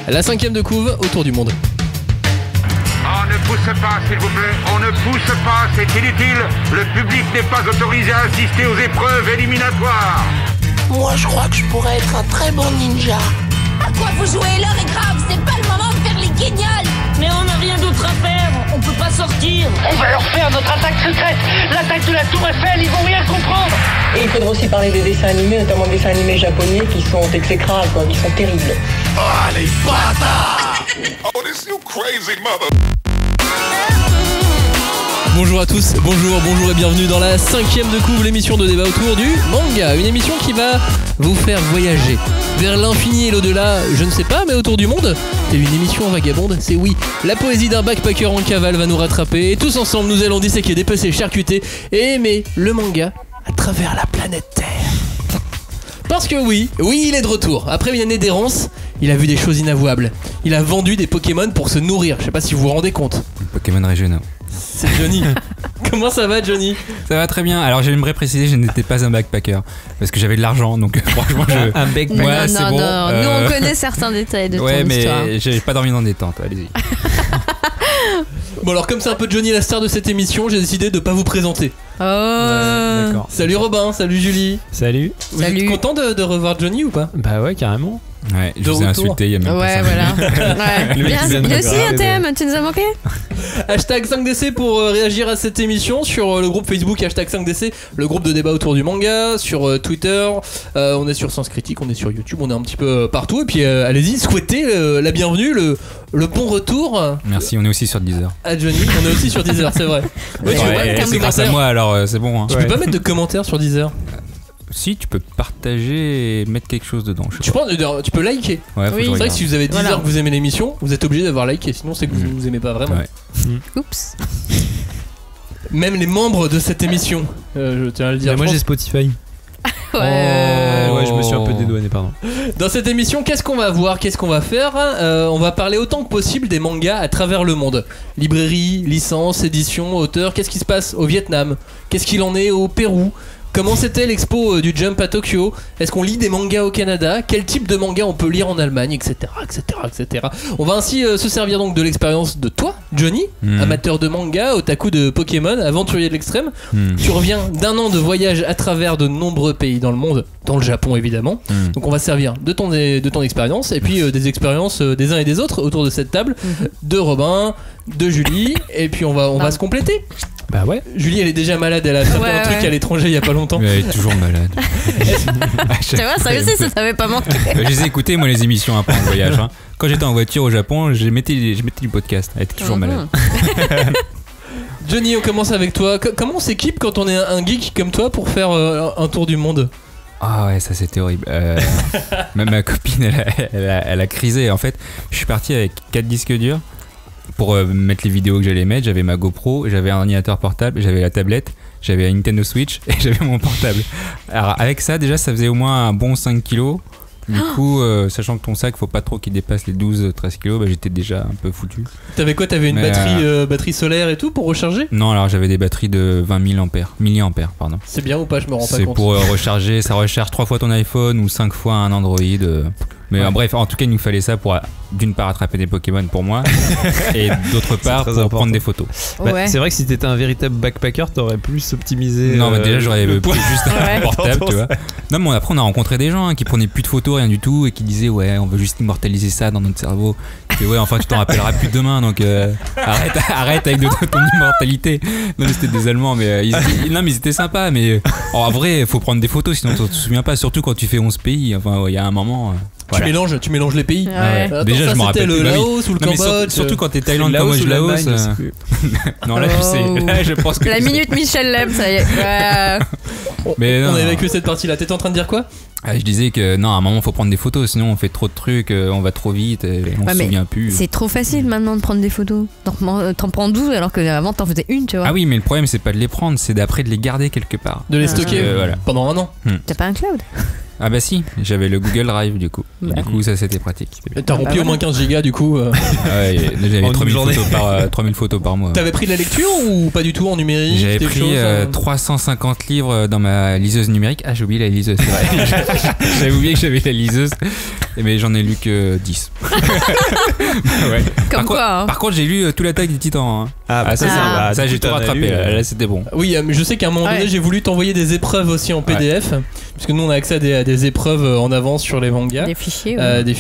La 5e de couve autour du monde. On ne pousse pas, s'il vous plaît. On ne pousse pas, c'est inutile. Le public n'est pas autorisé à assister aux épreuves éliminatoires. Moi, je crois que je pourrais être un très bon ninja. À quoi vous jouez? L'heure est grave, c'est pas le moment de faire les guignols. Mais on n'a rien d'autre à faire, on peut pas sortir. On va leur faire notre attaque secrète, l'attaque de la Tour Eiffel, ils vont rien comprendre. Et il faudra aussi parler des dessins animés, notamment des dessins animés japonais qui sont exécrables, quoi, qui sont terribles. Oh, les bâtards! Oh, this you crazy mother. Bonjour à tous, bonjour et bienvenue dans la 5e de couve, l'émission de débat autour du manga. Une émission qui va vous faire voyager vers l'infini et l'au-delà, je ne sais pas, mais autour du monde. Et une émission vagabonde, c'est oui. La poésie d'un backpacker en cavale va nous rattraper. Et tous ensemble, nous allons disséquer, dépecer, charcuter et aimer le manga à travers la planète Terre. Parce que oui, il est de retour. Après une année d'errance, il a vu des choses inavouables. Il a vendu des Pokémon pour se nourrir. Je sais pas si vous vous rendez compte. Pokémon régionaux. C'est Johnny. Comment ça va, Johnny? Ça va très bien. Alors j'aimerais préciser, je n'étais pas un backpacker parce que j'avais de l'argent, donc franchement un backpacker. Ouais, c'est bon. Non. Nous on connaît certains détails de ton histoire. Ouais, mais j'ai pas dormi dans des tentes. Allez-y. Bon alors comme c'est un peu Johnny la star de cette émission, j'ai décidé de pas vous présenter. Oh. Ouais, d'accord. Salut Robin, salut Julie. Salut. Vous êtes content de revoir Johnny ou pas? Bah ouais, carrément. Ouais, je vous ai insulté il y a même pas ouais, 5 voilà. Ouais. Il y a aussi un thème, tu nous as manqué. Hashtag 5DC pour réagir à cette émission sur le groupe Facebook hashtag 5DC, le groupe de débat autour du manga, sur Twitter, on est sur Sens Critique, on est sur YouTube, on est un petit peu partout. Et puis allez-y, souhaitez la bienvenue, le bon retour. Merci, on est aussi sur Deezer. À Johnny, on est aussi sur Deezer, c'est vrai. Ouais, c'est grâce à moi, alors c'est bon. Hein. Tu peux pas mettre de commentaires sur Deezer? Si, tu peux partager et mettre quelque chose dedans. Tu peux liker. Ouais, oui. C'est vrai que si vous avez 10 heures que vous aimez l'émission, vous êtes obligé d'avoir liké, sinon c'est que vous nous aimez pas vraiment. Ouais. Oups. Même les membres de cette émission, je tiens à le dire. Mais moi j'ai Spotify. Ouais, je me suis un peu dédouané, pardon. Dans cette émission, qu'est-ce qu'on va voir, qu'est-ce qu'on va faire? On va parler autant que possible des mangas à travers le monde. Librairie, licence, édition, auteur. Qu'est-ce qui se passe au Vietnam? Qu'est-ce qu'il en est au Pérou? Comment c'était l'expo du Jump à Tokyo? Est-ce qu'on lit des mangas au Canada? Quel type de manga on peut lire en Allemagne, etc. On va ainsi se servir donc de l'expérience de toi, Johnny, amateur de manga, otaku de Pokémon, aventurier de l'extrême. Tu reviens d'un an de voyage à travers de nombreux pays dans le monde, dans le Japon évidemment. Donc on va se servir de ton expérience et puis des expériences des uns et des autres autour de cette table, de Robin, de Julie, et puis on va se compléter. Bah ouais. Julie elle est déjà malade, elle a fait un truc à l'étranger il y a pas longtemps. Mais elle est toujours malade. Tu vois, ça aussi ça t'avait pas manqué. Je les ai écoutés moi les émissions après en voyage. Hein. Quand j'étais en voiture au Japon, je mettais du podcast. Elle était toujours malade. Johnny, on commence avec toi. Comment on s'équipe quand on est un geek comme toi pour faire un tour du monde? Ah ouais, ça c'était horrible. Même ma copine elle a crisé. En fait, je suis parti avec 4 disques durs pour mettre les vidéos que j'allais mettre. J'avais ma GoPro, j'avais un ordinateur portable, j'avais la tablette, j'avais la Nintendo Switch et j'avais mon portable. Alors avec ça déjà ça faisait au moins un bon 5 kilos. Du coup, sachant que ton sac faut pas trop qu'il dépasse les 12-13 kilos, bah, j'étais déjà un peu foutu. T'avais quoi? T'avais une batterie solaire et tout pour recharger? Non, alors j'avais des batteries de 20 000 milliampères, pardon. C'est bien ou pas? Je me rends pas compte. C'est pour recharger, ça recharge 3 fois ton iPhone ou 5 fois un Android. Mais bref, en tout cas, il nous fallait ça pour d'une part attraper des Pokémon pour moi et d'autre part pour prendre des photos. Bah, c'est vrai que si t'étais un véritable backpacker, t'aurais plus optimisé. Non, mais déjà j'aurais pris juste un portable, tu vois. Non, mais après on a rencontré des gens qui prenaient plus de photos, rien du tout, et qui disaient ouais, on veut juste immortaliser ça dans notre cerveau. Et ouais, enfin tu t'en rappelleras plus demain, donc arrête avec ton immortalité. Non, mais c'était des Allemands, mais ils étaient sympas, mais en vrai, faut prendre des photos, sinon tu te souviens pas, surtout quand tu fais 11 pays. Enfin, il y a un moment. Voilà. Tu mélanges les pays. Ouais. Déjà, ça, je me rappelle le plus. Laos ou le Cambodge. Surtout quand t'es Thaïlande comme moi, je Laos. Non, là, tu sais. Là, je pense que la minute Michel Leb, ça y est. Ouais. Mais on a évacué cette partie-là. T'étais en train de dire quoi? Je disais que non, à un moment, faut prendre des photos, sinon on fait trop de trucs, on va trop vite, et on se souvient plus. C'est trop facile maintenant de prendre des photos. T'en prends 12 alors qu'avant t'en faisais une, tu vois. Ah oui, mais le problème, c'est pas de les prendre, c'est d'après de les garder quelque part. De les stocker pendant un an. T'as pas un cloud? Ah bah si, j'avais le Google Drive du coup. Du coup ça c'était pratique. T'as rempli au moins 15 gigas du coup. Ouais, j'avais 3000 photos par mois. T'avais pris de la lecture ou pas du tout en numérique? J'avais pris 350 livres dans ma liseuse numérique. Ah j'ai oublié la liseuse, c'est vrai. J'avais oublié que j'avais la liseuse. Mais j'en ai lu que 10. Ouais. Comme quoi. Par contre, j'ai lu toute l'attaque des Titans. Hein. Ça j'ai tout rattrapé. Là, c'était bon. Oui, mais je sais qu'à un moment donné, j'ai voulu t'envoyer des épreuves aussi en PDF, puisque nous on a accès à des épreuves en avance sur les mangas. Des fichiers. Des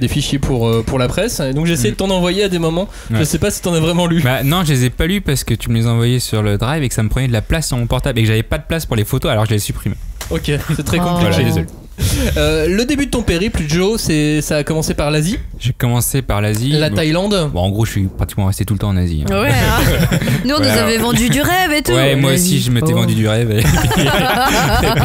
fichiers pour la presse. Donc j'ai essayé de t'en envoyer à des moments. Je sais pas si t'en as vraiment lu. Bah, non, je les ai pas lus parce que tu me les as envoyés sur le drive et que ça me prenait de la place sur mon portable et que j'avais pas de place pour les photos, alors je les ai supprimés. Ok, c'est très compliqué. Voilà, désolé. Le début de ton périple, Joe, ça a commencé par l'Asie. J'ai commencé par l'Asie. La Thaïlande. Bon, en gros, je suis pratiquement resté tout le temps en Asie. Hein. Ouais. Hein. Nous, on nous avait vendu du rêve et tout. Ouais, moi aussi, je m'étais vendu du rêve.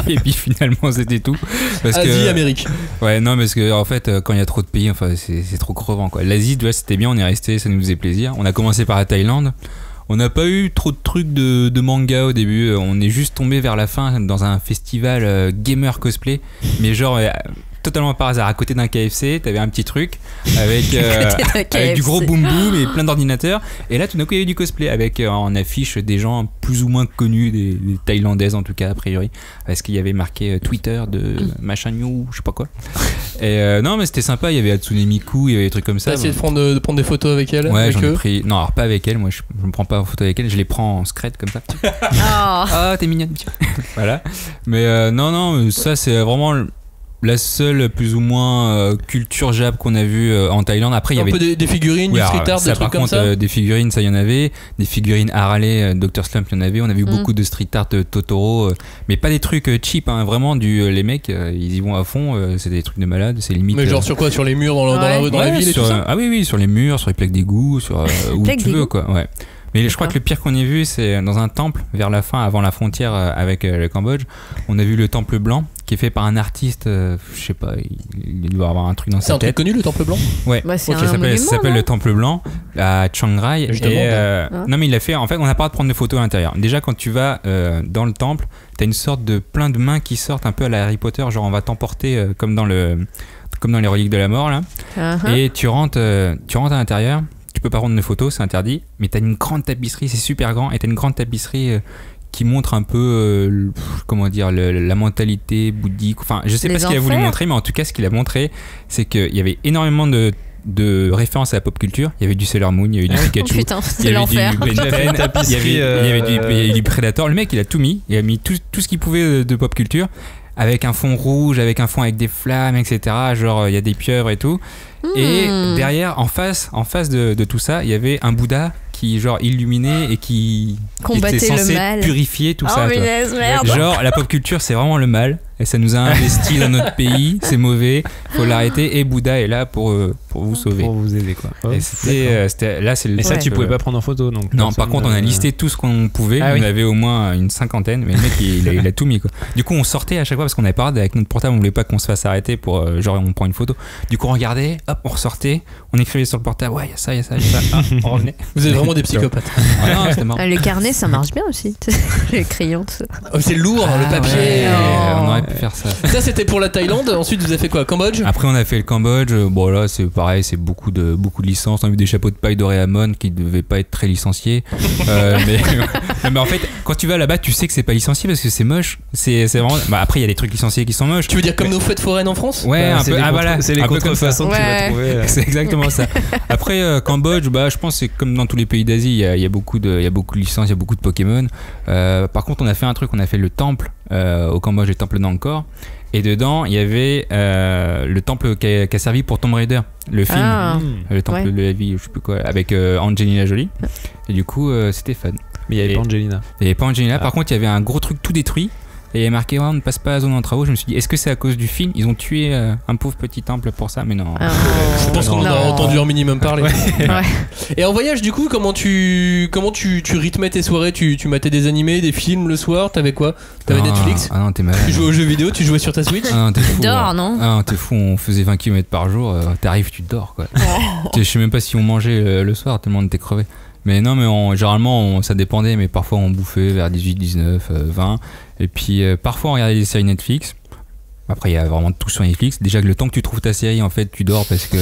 Et puis finalement, c'était tout. Parce Asie, Amérique. Ouais, non, parce que en fait, quand il y a trop de pays, enfin, c'est trop crevant, quoi. L'Asie, tu vois, c'était bien, on est resté, ça nous faisait plaisir. On a commencé par la Thaïlande. On n'a pas eu trop de trucs de manga au début. On est juste tombé vers la fin dans un festival gamer cosplay. Mais genre, totalement par hasard, à côté d'un KFC, t'avais un petit truc avec du gros boom boom et plein d'ordinateurs. Et là, tout d'un coup, il y avait du cosplay avec en affiche des gens plus ou moins connus, des Thaïlandaises en tout cas, a priori. Parce qu'il y avait marqué Twitter de machin new, je sais pas quoi. Et non, mais c'était sympa. Il y avait Hatsune Miku, il y avait des trucs comme ça. T'as essayé de prendre des photos avec elle? Ouais, j'en ai pris. Non, alors pas avec elle. Moi, je me prends pas en photo avec elle. Je les prends en scred comme ça. Ah, t'es mignonne. Voilà. Mais non, ça c'est vraiment la seule plus ou moins culture jap qu'on a vue en Thaïlande. Après il y avait un peu des figurines, du street art, des trucs comme ça. Des figurines, ça y en avait. Des figurines Harley, Dr Slump, il y en avait. On a vu beaucoup de street art Totoro, mais pas des trucs cheap, hein, vraiment les mecs ils y vont à fond, c'est des trucs de malade, c'est limite. Mais genre sur quoi? Sur les murs dans la rue, dans la ville et tout ça? Ah oui, sur les murs, sur les plaques d'égout, sur où tu veux quoi. Ouais. Mais je crois que le pire qu'on ait vu, c'est dans un temple vers la fin, avant la frontière avec le Cambodge. On a vu le temple blanc qui est fait par un artiste, je sais pas, il doit avoir un truc dans sa tête. C'est un truc connu, le temple blanc? Ouais, bah, ça s'appelle le temple blanc à Chiang Rai. Non, mais il a fait, en fait, on n'a pas le droit de prendre de photos à l'intérieur. Déjà, quand tu vas dans le temple, t'as une sorte de plein de mains qui sortent un peu à la Harry Potter, genre on va t'emporter comme dans les reliques de la mort là. Et tu rentres à l'intérieur. Tu peux pas prendre de photos, c'est interdit, mais t'as une grande tapisserie, c'est super grand, et t'as une grande tapisserie qui montre un peu comment dire la mentalité bouddhique. Enfin, je sais pas ce qu'il a voulu montrer, mais en tout cas, ce qu'il a montré, c'est qu'il y avait énormément de références à la pop culture. Il y avait du Sailor Moon, il y avait du Pikachu, il y avait du Ben 10, il y avait du Predator. Le mec, il a tout mis, il a mis tout ce qu'il pouvait de pop culture, avec un fond rouge, avec un fond avec des flammes, etc. Genre, il y a des pieuvres et tout. Et derrière, en face de tout ça, il y avait un Bouddha qui genre illuminait et qui était censé purifier tout ça. Genre la pop culture, c'est vraiment le mal et ça nous a investi dans notre pays, c'est mauvais, faut l'arrêter. Et Bouddha est là pour vous sauver, pour vous aider quoi. Et c'était là, c'est et ça tu pouvais pas prendre en photo donc. Non, par contre on a listé tout ce qu'on pouvait. On avait au moins une cinquantaine, mais le mec il a tout mis quoi. Du coup on sortait à chaque fois parce qu'on avait pas avec notre portable, on voulait pas qu'on se fasse arrêter pour genre on prend une photo. Du coup on regardait, hop on ressortait, on écrivait sur le portable, ouais il y a ça, on revenait. Vous êtes vraiment des psychopathes. Non, c'était marrant. Le carnet ça marche bien aussi. Les crayons tout ça. Oh, c'est lourd le papier. Ouais, on aurait pu faire ça. Ça c'était pour la Thaïlande. Ensuite vous avez fait quoi? Cambodge? Après on a fait le Cambodge. Bon là c'est pareil, c'est beaucoup de licences. On a vu des chapeaux de paille Doraemon qui devaient pas être très licenciés. Mais en fait quand tu vas là-bas tu sais que c'est pas licencié parce que c'est moche. C'est vraiment. Bah, après il y a des trucs licenciés qui sont moches. Tu veux dire comme nos fêtes foraines en France? Ouais, un peu. Voilà. C'est les contrefaçons que tu vas trouver. C'est exactement ça. Après Cambodge, bah je pense que c'est comme dans tous les pays d'Asie, il y a beaucoup de licences, il y a beaucoup de Pokémon. Par contre on a fait un truc, on a fait le temple au Cambodge, le temple d'Angkor. Et dedans, il y avait le temple qui a servi pour Tomb Raider, le film, le temple de la vie, je sais plus quoi, avec Angelina Jolie. Et du coup, c'était fun. Mais il n'y avait pas Angelina. Il n'y avait pas Angelina. Par contre, il y avait un gros truc tout détruit. Et il y a marqué on ne passe pas à la zone en travaux. Je me suis dit, est-ce que c'est à cause du film? Ils ont tué un pauvre petit temple pour ça? Mais non. Je pense qu'on en a entendu un minimum parler. Et en voyage, du coup, comment tu rythmais tes soirées? Tu matais des animés, des films le soir? T'avais quoi? T'avais Netflix? Ah non, t'es malade. Tu jouais aux jeux vidéo? Tu jouais sur ta Switch? Ah non, t'es fou. Tu dors, non? Ah non, t'es fou. On faisait 20 km par jour. T'arrives, tu dors, quoi. Je sais même pas si on mangeait le soir, tellement on était crevés. Mais non, mais généralement, ça dépendait, mais parfois on bouffait vers 18, 19, 20. Et puis parfois on regardait des séries Netflix. Après, il y a vraiment tout sur Netflix. Déjà que le temps que tu trouves ta série, en fait, tu dors parce que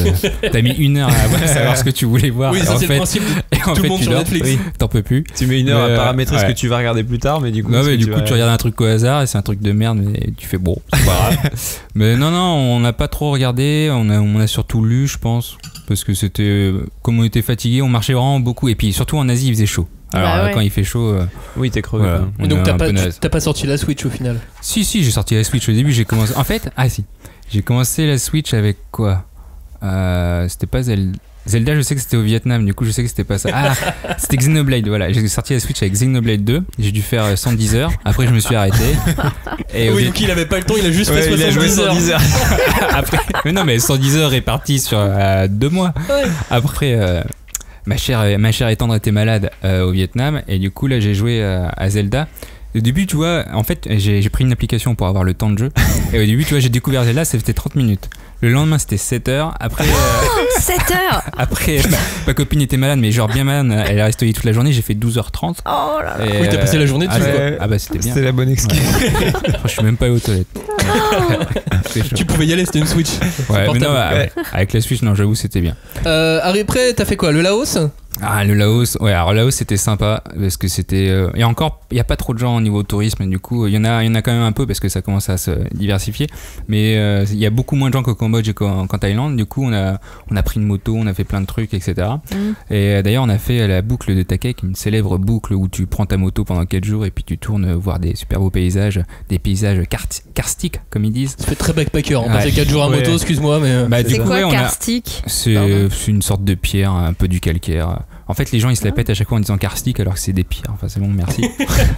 t'as mis 1 heure à savoir ce que tu voulais voir. Oui, ça c'est le principe de tout le monde sur Netflix. Oui, t'en peux plus. Tu mets 1 heure à paramétrer ce que tu vas regarder plus tard, mais du coup. Non, mais du coup, tu regardes un truc au hasard et c'est un truc de merde, mais tu fais bon, c'est pas grave. Mais non, on n'a pas trop regardé. On a surtout lu, je pense, parce que c'était comme on était fatigué, on marchait vraiment beaucoup et puis surtout en Asie, il faisait chaud. Alors quand il fait chaud, oui, t'es crevé. Voilà, et donc t'as pas sorti la Switch au final? Si, j'ai sorti la Switch au début. J'ai commencé. En fait, j'ai commencé la Switch avec quoi? C'était pas Zelda, je sais que c'était au Vietnam, du coup je sais que c'était pas ça. Ah, c'était Xenoblade, voilà. J'ai sorti la Switch avec Xenoblade 2, j'ai dû faire 110 heures, après je me suis arrêté. Et donc il avait pas le temps, il a juste fait 110 heures. Après, mais non, mais 110 heures réparties sur 2 mois. Ouais. Après, ma chère et tendre était malade au Vietnam, et du coup là j'ai joué à Zelda. Au début, tu vois, en fait, j'ai pris une application pour avoir le temps de jeu. Et au début, tu vois, j'ai découvert Zelda, c'était 30 minutes. Le lendemain, c'était 7 heures. Après, 7 heures. Après, ma copine était malade, mais genre bien malade. Elle est restée au lit toute la journée. J'ai fait 12h30. Oh là là. Oui, t'as passé la journée dessus, quoi. Ah bah, c'était bien. C'était la bonne excuse. Je suis même pas allé aux toilettes. Tu pouvais y aller, c'était une Switch. Ouais, mais non, avec la Switch, non, j'avoue, c'était bien. Après, t'as fait quoi? Le Laos? Ah, le Laos, ouais, alors Laos c'était sympa parce que c'était. Et encore, il n'y a pas trop de gens au niveau tourisme, du coup, il y en a quand même un peu parce que ça commence à se diversifier. Mais il y a beaucoup moins de gens qu'au Cambodge et qu'en Thaïlande, du coup, on a pris une moto, on a fait plein de trucs, etc. Et d'ailleurs, on a fait la boucle de Takek, une célèbre boucle où tu prends ta moto pendant 4 jours et puis tu tournes voir des super beaux paysages, des paysages karstiques, comme ils disent. Ça fait très backpacker, on passait 4 jours à moto, excuse-moi, mais. C'est quoi karstique? C'est une sorte de pierre, un peu du calcaire. En fait, les gens ils se la pètent à chaque fois en disant karstique alors que c'est des pierres. Enfin, c'est bon, merci.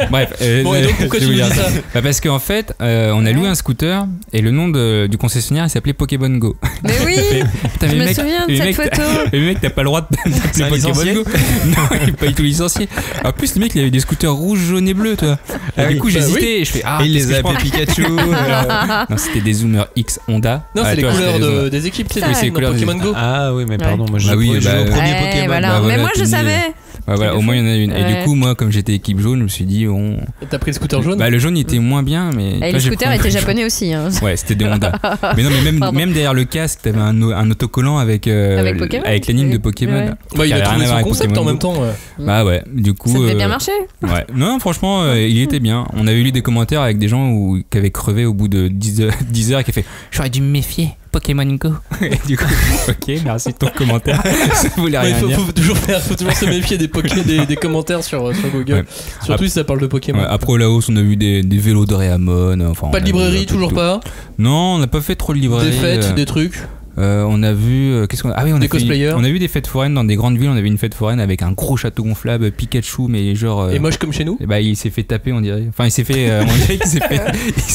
Bref. Bon, et donc pourquoi tu nous dis ça? Parce qu'en fait, on a loué un scooter et le nom du concessionnaire il s'appelait Pokémon Go. Mais oui. Je me souviens de cette photo. Le mec, t'as pas le droit d'appeler Pokémon Go. Non, il est pas du tout licencié. En plus, le mec, il avait des scooters rouges, jaunes et bleus, toi. Du coup, j'hésitais et je fais et il les a appelés Pikachu. Non, c'était des Zoomer X Honda. Non, c'est les couleurs des équipes, c'est les Pokémon Go. Ah oui, mais pardon, moi j'ai joué au premier Pokémon. Mais moi je savais. Ouais, voilà, au moins il y en a une. Et du coup, moi, comme j'étais équipe jaune, je me suis dit, T'as pris le scooter jaune? Bah, le jaune il était moins bien, mais. Et les scooters étaient japonais aussi. Hein. Ouais, c'était des Honda. Mais non, mais même derrière le casque, t'avais un autocollant avec l'anime de Pokémon. Ouais. Bah, il a trouvé son concept en même temps. Bah ouais, du coup. Ça devait bien marcher. Ouais. Non, franchement, il était bien. On avait lu des commentaires avec des gens qui avaient crevé au bout de 10 heures et qui fait j'aurais dû me méfier. Pokémon Go. Et du coup, ok, merci de ton commentaire. Ça voulait rien dire. Faut toujours se méfier des commentaires sur Google. Ouais. Surtout si ça parle de Pokémon. Ouais, après au Laos, on a vu des vélos de Doraemon. Enfin, pas de librairie, toujours pas? Non, on n'a pas fait trop de librairie. Des fêtes, des trucs. On a vu des cosplayers. On a vu des fêtes foraines dans des grandes villes. On avait une fête foraine avec un gros château gonflable Pikachu, mais genre. Et moche comme chez nous. Et bah il s'est fait taper, on dirait. Enfin il s'est fait. On dirait qu'il s'est fait.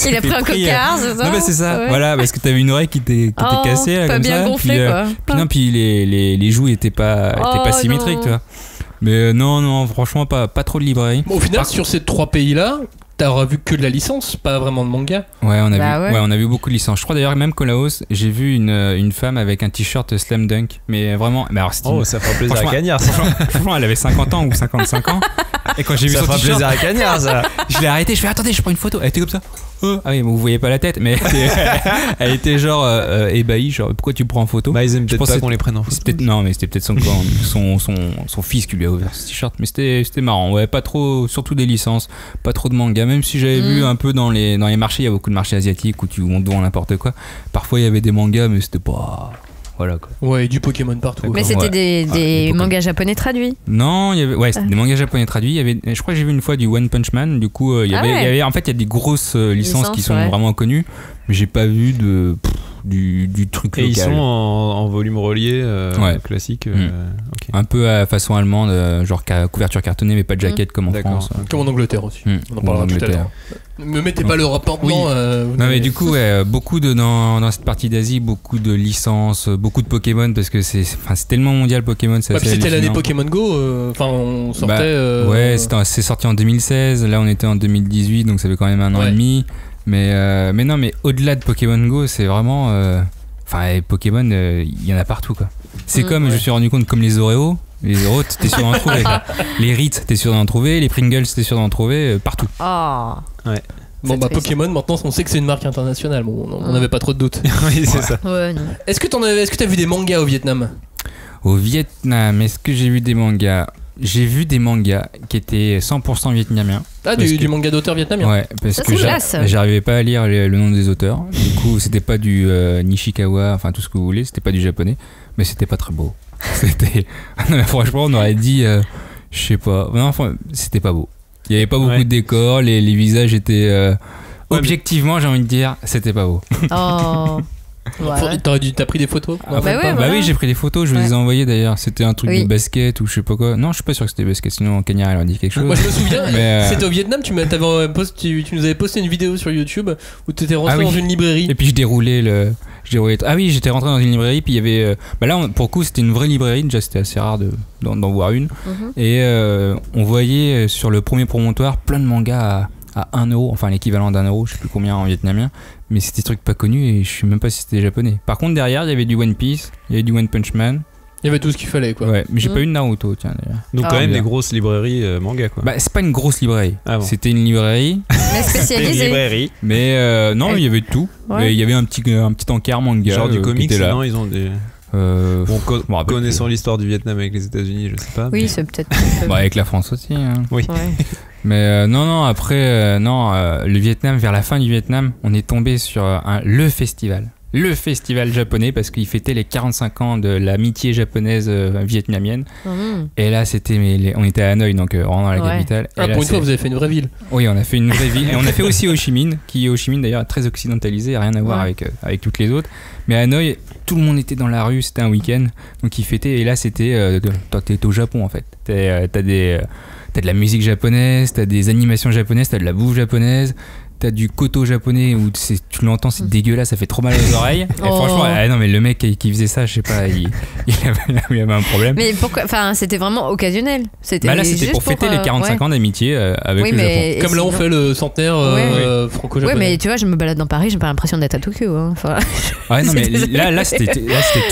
Il a pris un cocard, c'est ça? Non mais c'est ça. Ouais. Voilà, parce que t'avais une oreille qui était cassée là, pas comme bien ça. Gonflé, quoi. Puis les joues étaient pas symétriques, tu vois. Mais non, franchement pas trop de librairie. Bon, au final, sur ces 3 pays là. T'auras vu que de la licence, pas vraiment de manga. Ouais, on a vu beaucoup de licences. Je crois d'ailleurs même qu'au Laos, j'ai vu une femme avec un t-shirt Slam Dunk, mais vraiment. Mais alors, ça fera plaisir à Cagnard. Franchement, elle avait 50 ans ou 55 ans. Et quand j'ai vu ça son fera t-shirt, plaisir à Cagnard, ça. Je l'ai arrêté. Je fais attendez, je prends une photo. Elle était comme ça. Ah oui, vous voyez pas la tête, mais elle était genre ébahie, genre pourquoi tu prends en photo? Bah ils aiment peut-être pas qu'on les prenne en photo. Non, mais c'était peut-être son fils qui lui a ouvert ce t-shirt, mais c'était marrant. Ouais, pas trop, surtout des licences, pas trop de mangas. Même si j'avais vu un peu dans les marchés, il y a beaucoup de marchés asiatiques où on doit n'importe quoi. Parfois il y avait des mangas, mais c'était pas. Voilà quoi. Ouais, et du Pokémon partout. Mais c'était des mangas japonais traduits. Non, il y avait c'était des mangas japonais traduits. Il y avait, je crois que j'ai vu une fois du One Punch Man. Du coup, il y avait en fait il y a des grosses licences qui sont vraiment connues, mais j'ai pas vu du truc local. Et ils sont en volume relié classique. Okay. Un peu à façon allemande, genre couverture cartonnée, mais pas de jaquette comme en France. Comme en Angleterre aussi. On en parlera tout à l'heure. Me mettez pas le rapport blanc. Non mais du coup, beaucoup dans cette partie d'Asie, beaucoup de licences, beaucoup de Pokémon parce que c'est tellement mondial Pokémon. C'était l'année Pokémon Go. Enfin, on sortait. Ouais, c'est sorti en 2016. Là, on était en 2018, donc ça fait quand même 1 an et demi. Mais non, mais au-delà de Pokémon Go, c'est vraiment. Pokémon, il y en a partout quoi. C'est comme, je me suis rendu compte, comme les Oreos. Les Oreos, t'es sûr d'en trouver. Les Ritz, t'es sûr d'en trouver. Les Pringles, t'es sûr d'en trouver partout. Oh. Ouais. Bon bah Pokémon maintenant on sait que c'est une marque internationale, bon, on n'avait pas trop de doutes. Oui c'est ça. Ouais, non. Est-ce que t'as vu des mangas au Vietnam? Au Vietnam, est-ce que j'ai vu des mangas? J'ai vu des mangas qui étaient 100% vietnamiens. Ah, du manga d'auteur vietnamien? Ouais, parce ça, que j'arrivais pas à lire le nom des auteurs. Du coup, c'était pas du Nishikawa, enfin tout ce que vous voulez, c'était pas du japonais, mais c'était pas très beau. C'était. Franchement, on aurait dit. Je sais pas. Non, enfin, c'était pas beau. Il y avait pas beaucoup de décors, les visages étaient. Objectivement, j'ai envie de dire, c'était pas beau. Oh. Ouais. T'as pris des photos? Bah oui, j'ai pris des photos, je vous les ai envoyées d'ailleurs. C'était un truc de basket ou je sais pas quoi. Non, je suis pas sûr que c'était basket, sinon Kenya elle en dit quelque chose. Moi je me souviens, c'était au Vietnam, tu nous avais posté une vidéo sur YouTube où tu étais rentré dans une librairie. Et puis je déroulais. Ah oui, j'étais rentré dans une librairie, puis il y avait. Là, pour le coup, c'était une vraie librairie, déjà c'était assez rare d'en voir une. Et on voyait sur le premier promontoire plein de mangas à 1€, enfin l'équivalent d'1€, je sais plus combien en vietnamien, mais c'était des trucs pas connus et je sais même pas si c'était japonais. Par contre derrière il y avait du One Piece, il y avait du One Punch Man. Il y avait tout ce qu'il fallait quoi. Ouais, mais j'ai pas eu de Naruto tiens d'ailleurs. Donc quand même des grosses librairies manga quoi. Bah c'est pas une grosse librairie, c'était une librairie. Mais spécialisée. Mais non, il y avait tout. Mais il y avait un petit encart manga. Genre du comics, sinon ils ont des... Bon, connaissant l'histoire du Vietnam avec les États-Unis, je sais pas. Oui, c'est peut-être. Avec la France aussi. Hein. Oui. Ouais. Mais non, après, le Vietnam, vers la fin du Vietnam, on est tombé sur le festival japonais parce qu'il fêtait les 45 ans de l'amitié japonaise vietnamienne. Et là, on était à Hanoï, donc vraiment dans la capitale. Et là, pour une fois, vous avez fait une vraie ville. Oui, on a fait une vraie ville. Et on a fait aussi Ho Chi Minh, qui Ho Chi Minh d'ailleurs est très occidentalisé, rien à voir avec toutes les autres. Mais à Hanoï, tout le monde était dans la rue, c'était un week-end, donc ils fêtaient. Et là, c'était, t'es au Japon en fait. T'as de la musique japonaise, t'as des animations japonaises, t'as de la bouffe japonaise. T'as du koto japonais où tu l'entends, c'est dégueulasse, ça fait trop mal aux oreilles. Et franchement, non mais le mec qui faisait ça, je sais pas, il avait un problème. Mais pourquoi? Enfin, c'était vraiment occasionnel. Là, c'était pour fêter les 45 ans d'amitié avec le Japon. Comme là, on fait le centenaire franco-japonais. Ouais, mais tu vois, je me balade dans Paris, j'ai pas l'impression d'être à Tokyo. Hein. Enfin, non mais là, c'était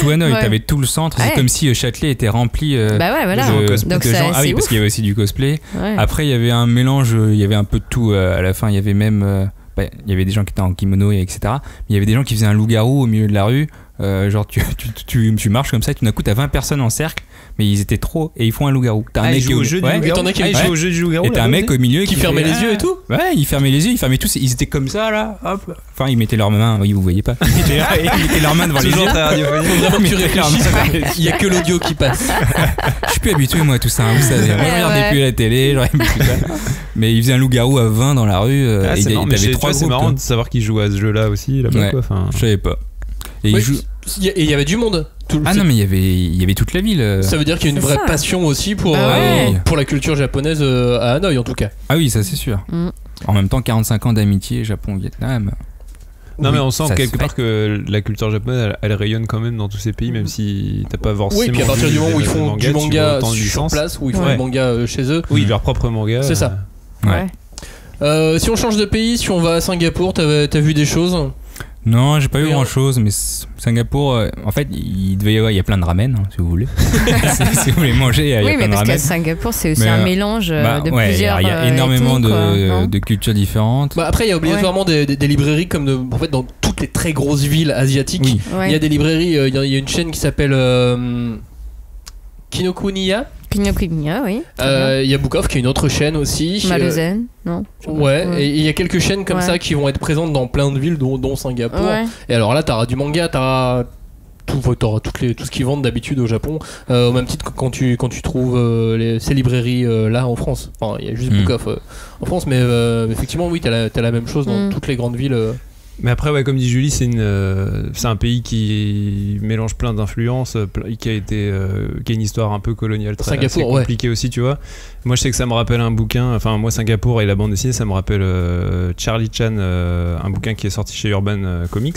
tout Hanoï. T'avais tout le centre. C'est comme si Châtelet était rempli de gens. Ah oui, parce qu'il y avait aussi du cosplay. Après, il y avait un mélange, il y avait un peu de tout. À la fin, il y avait même il y avait des gens qui étaient en kimono etc. Mais il y avait des gens qui faisaient un loup-garou au milieu de la rue. Genre tu marches comme ça et tout d'un coup t'as 20 personnes en cercle, mais ils étaient trop et ils font un loup-garou. T'as un mec au jeu du loup-garou. Et t'as un mec au milieu qui fermait les yeux et tout. Ouais, il fermait les yeux, il fermait tous. Ils étaient comme ça là, hop. Enfin ils mettaient leurs mains, oui vous voyez pas. Ils mettaient leurs mains devant les yeux. Faut vraiment que tu réfléchisses. Il y a que l'audio qui passe. Je suis plus habitué moi à tout ça. Vous savez, moi je regardais plus la télé, j'aurais mis tout ça. Mais il faisait un loup-garou à 20 dans la rue. Et t'avais 3 groupes. C'est marrant de savoir qu'ils jouent à ce jeu-là aussi là-bas quoi. Je savais pas. Et il y avait du monde. Non mais il y avait toute la ville. Ça veut dire qu'il y a une vraie passion aussi pour la culture japonaise à Hanoï en tout cas. Ah oui, ça c'est sûr. En même temps 45 ans d'amitié Japon-Vietnam. Non mais on sent quelque part que la culture japonaise elle rayonne quand même dans tous ces pays, même si t'as pas forcément. Oui, puis à partir du moment où ils font du manga sur place, où ils font du manga chez eux. Oui, leur propre manga. C'est ça. Ouais. Si on change de pays, si on va à Singapour, t'as vu des choses? Non, j'ai pas vu grand chose, mais Singapour, en fait, il y a plein de ramen, si vous voulez. Si vous voulez manger, il y a plein de ramen. Oui, mais parce qu'à Singapour, c'est aussi un mélange de plusieurs. Il y a énormément de cultures différentes. Après, il y a obligatoirement des librairies comme en fait, dans toutes les très grosses villes asiatiques. Il y a des librairies, il y a une chaîne qui s'appelle Kinokuniya. Kinokuniya, oui. Il y a Book Off qui est une autre chaîne aussi. Malaisie, non? Ouais, et il y a quelques chaînes comme ça qui vont être présentes dans plein de villes, dont Singapour. Ouais. Et alors là, t'auras du manga, t'auras tout ce qu'ils vendent d'habitude au Japon, au même titre que quand tu trouves ces librairies là en France. Enfin, il y a juste Book Off en France, mais effectivement, oui, t'as la même chose dans toutes les grandes villes. Mais après, comme dit Julie, c'est un pays qui mélange plein d'influences, qui a une histoire un peu coloniale très compliquée aussi, tu vois. Moi, je sais que ça me rappelle un bouquin, enfin, moi, Singapour et la bande dessinée, ça me rappelle Charlie Chan, un bouquin qui est sorti chez Urban Comics,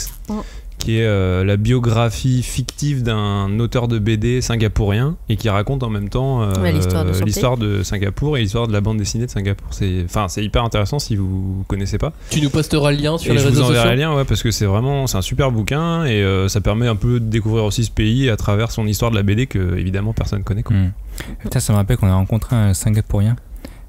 qui est la biographie fictive d'un auteur de BD singapourien et qui raconte en même temps l'histoire de Singapour et l'histoire de la bande dessinée de Singapour. C'est hyper intéressant si vous connaissez pas. Tu nous posteras le lien sur les réseaux sociaux. Je vous enverrai le lien, parce que c'est un super bouquin et ça permet un peu de découvrir aussi ce pays à travers son histoire de la BD que évidemment personne connaît. Quoi. Putain, ça me rappelle qu'on a rencontré un Singapourien.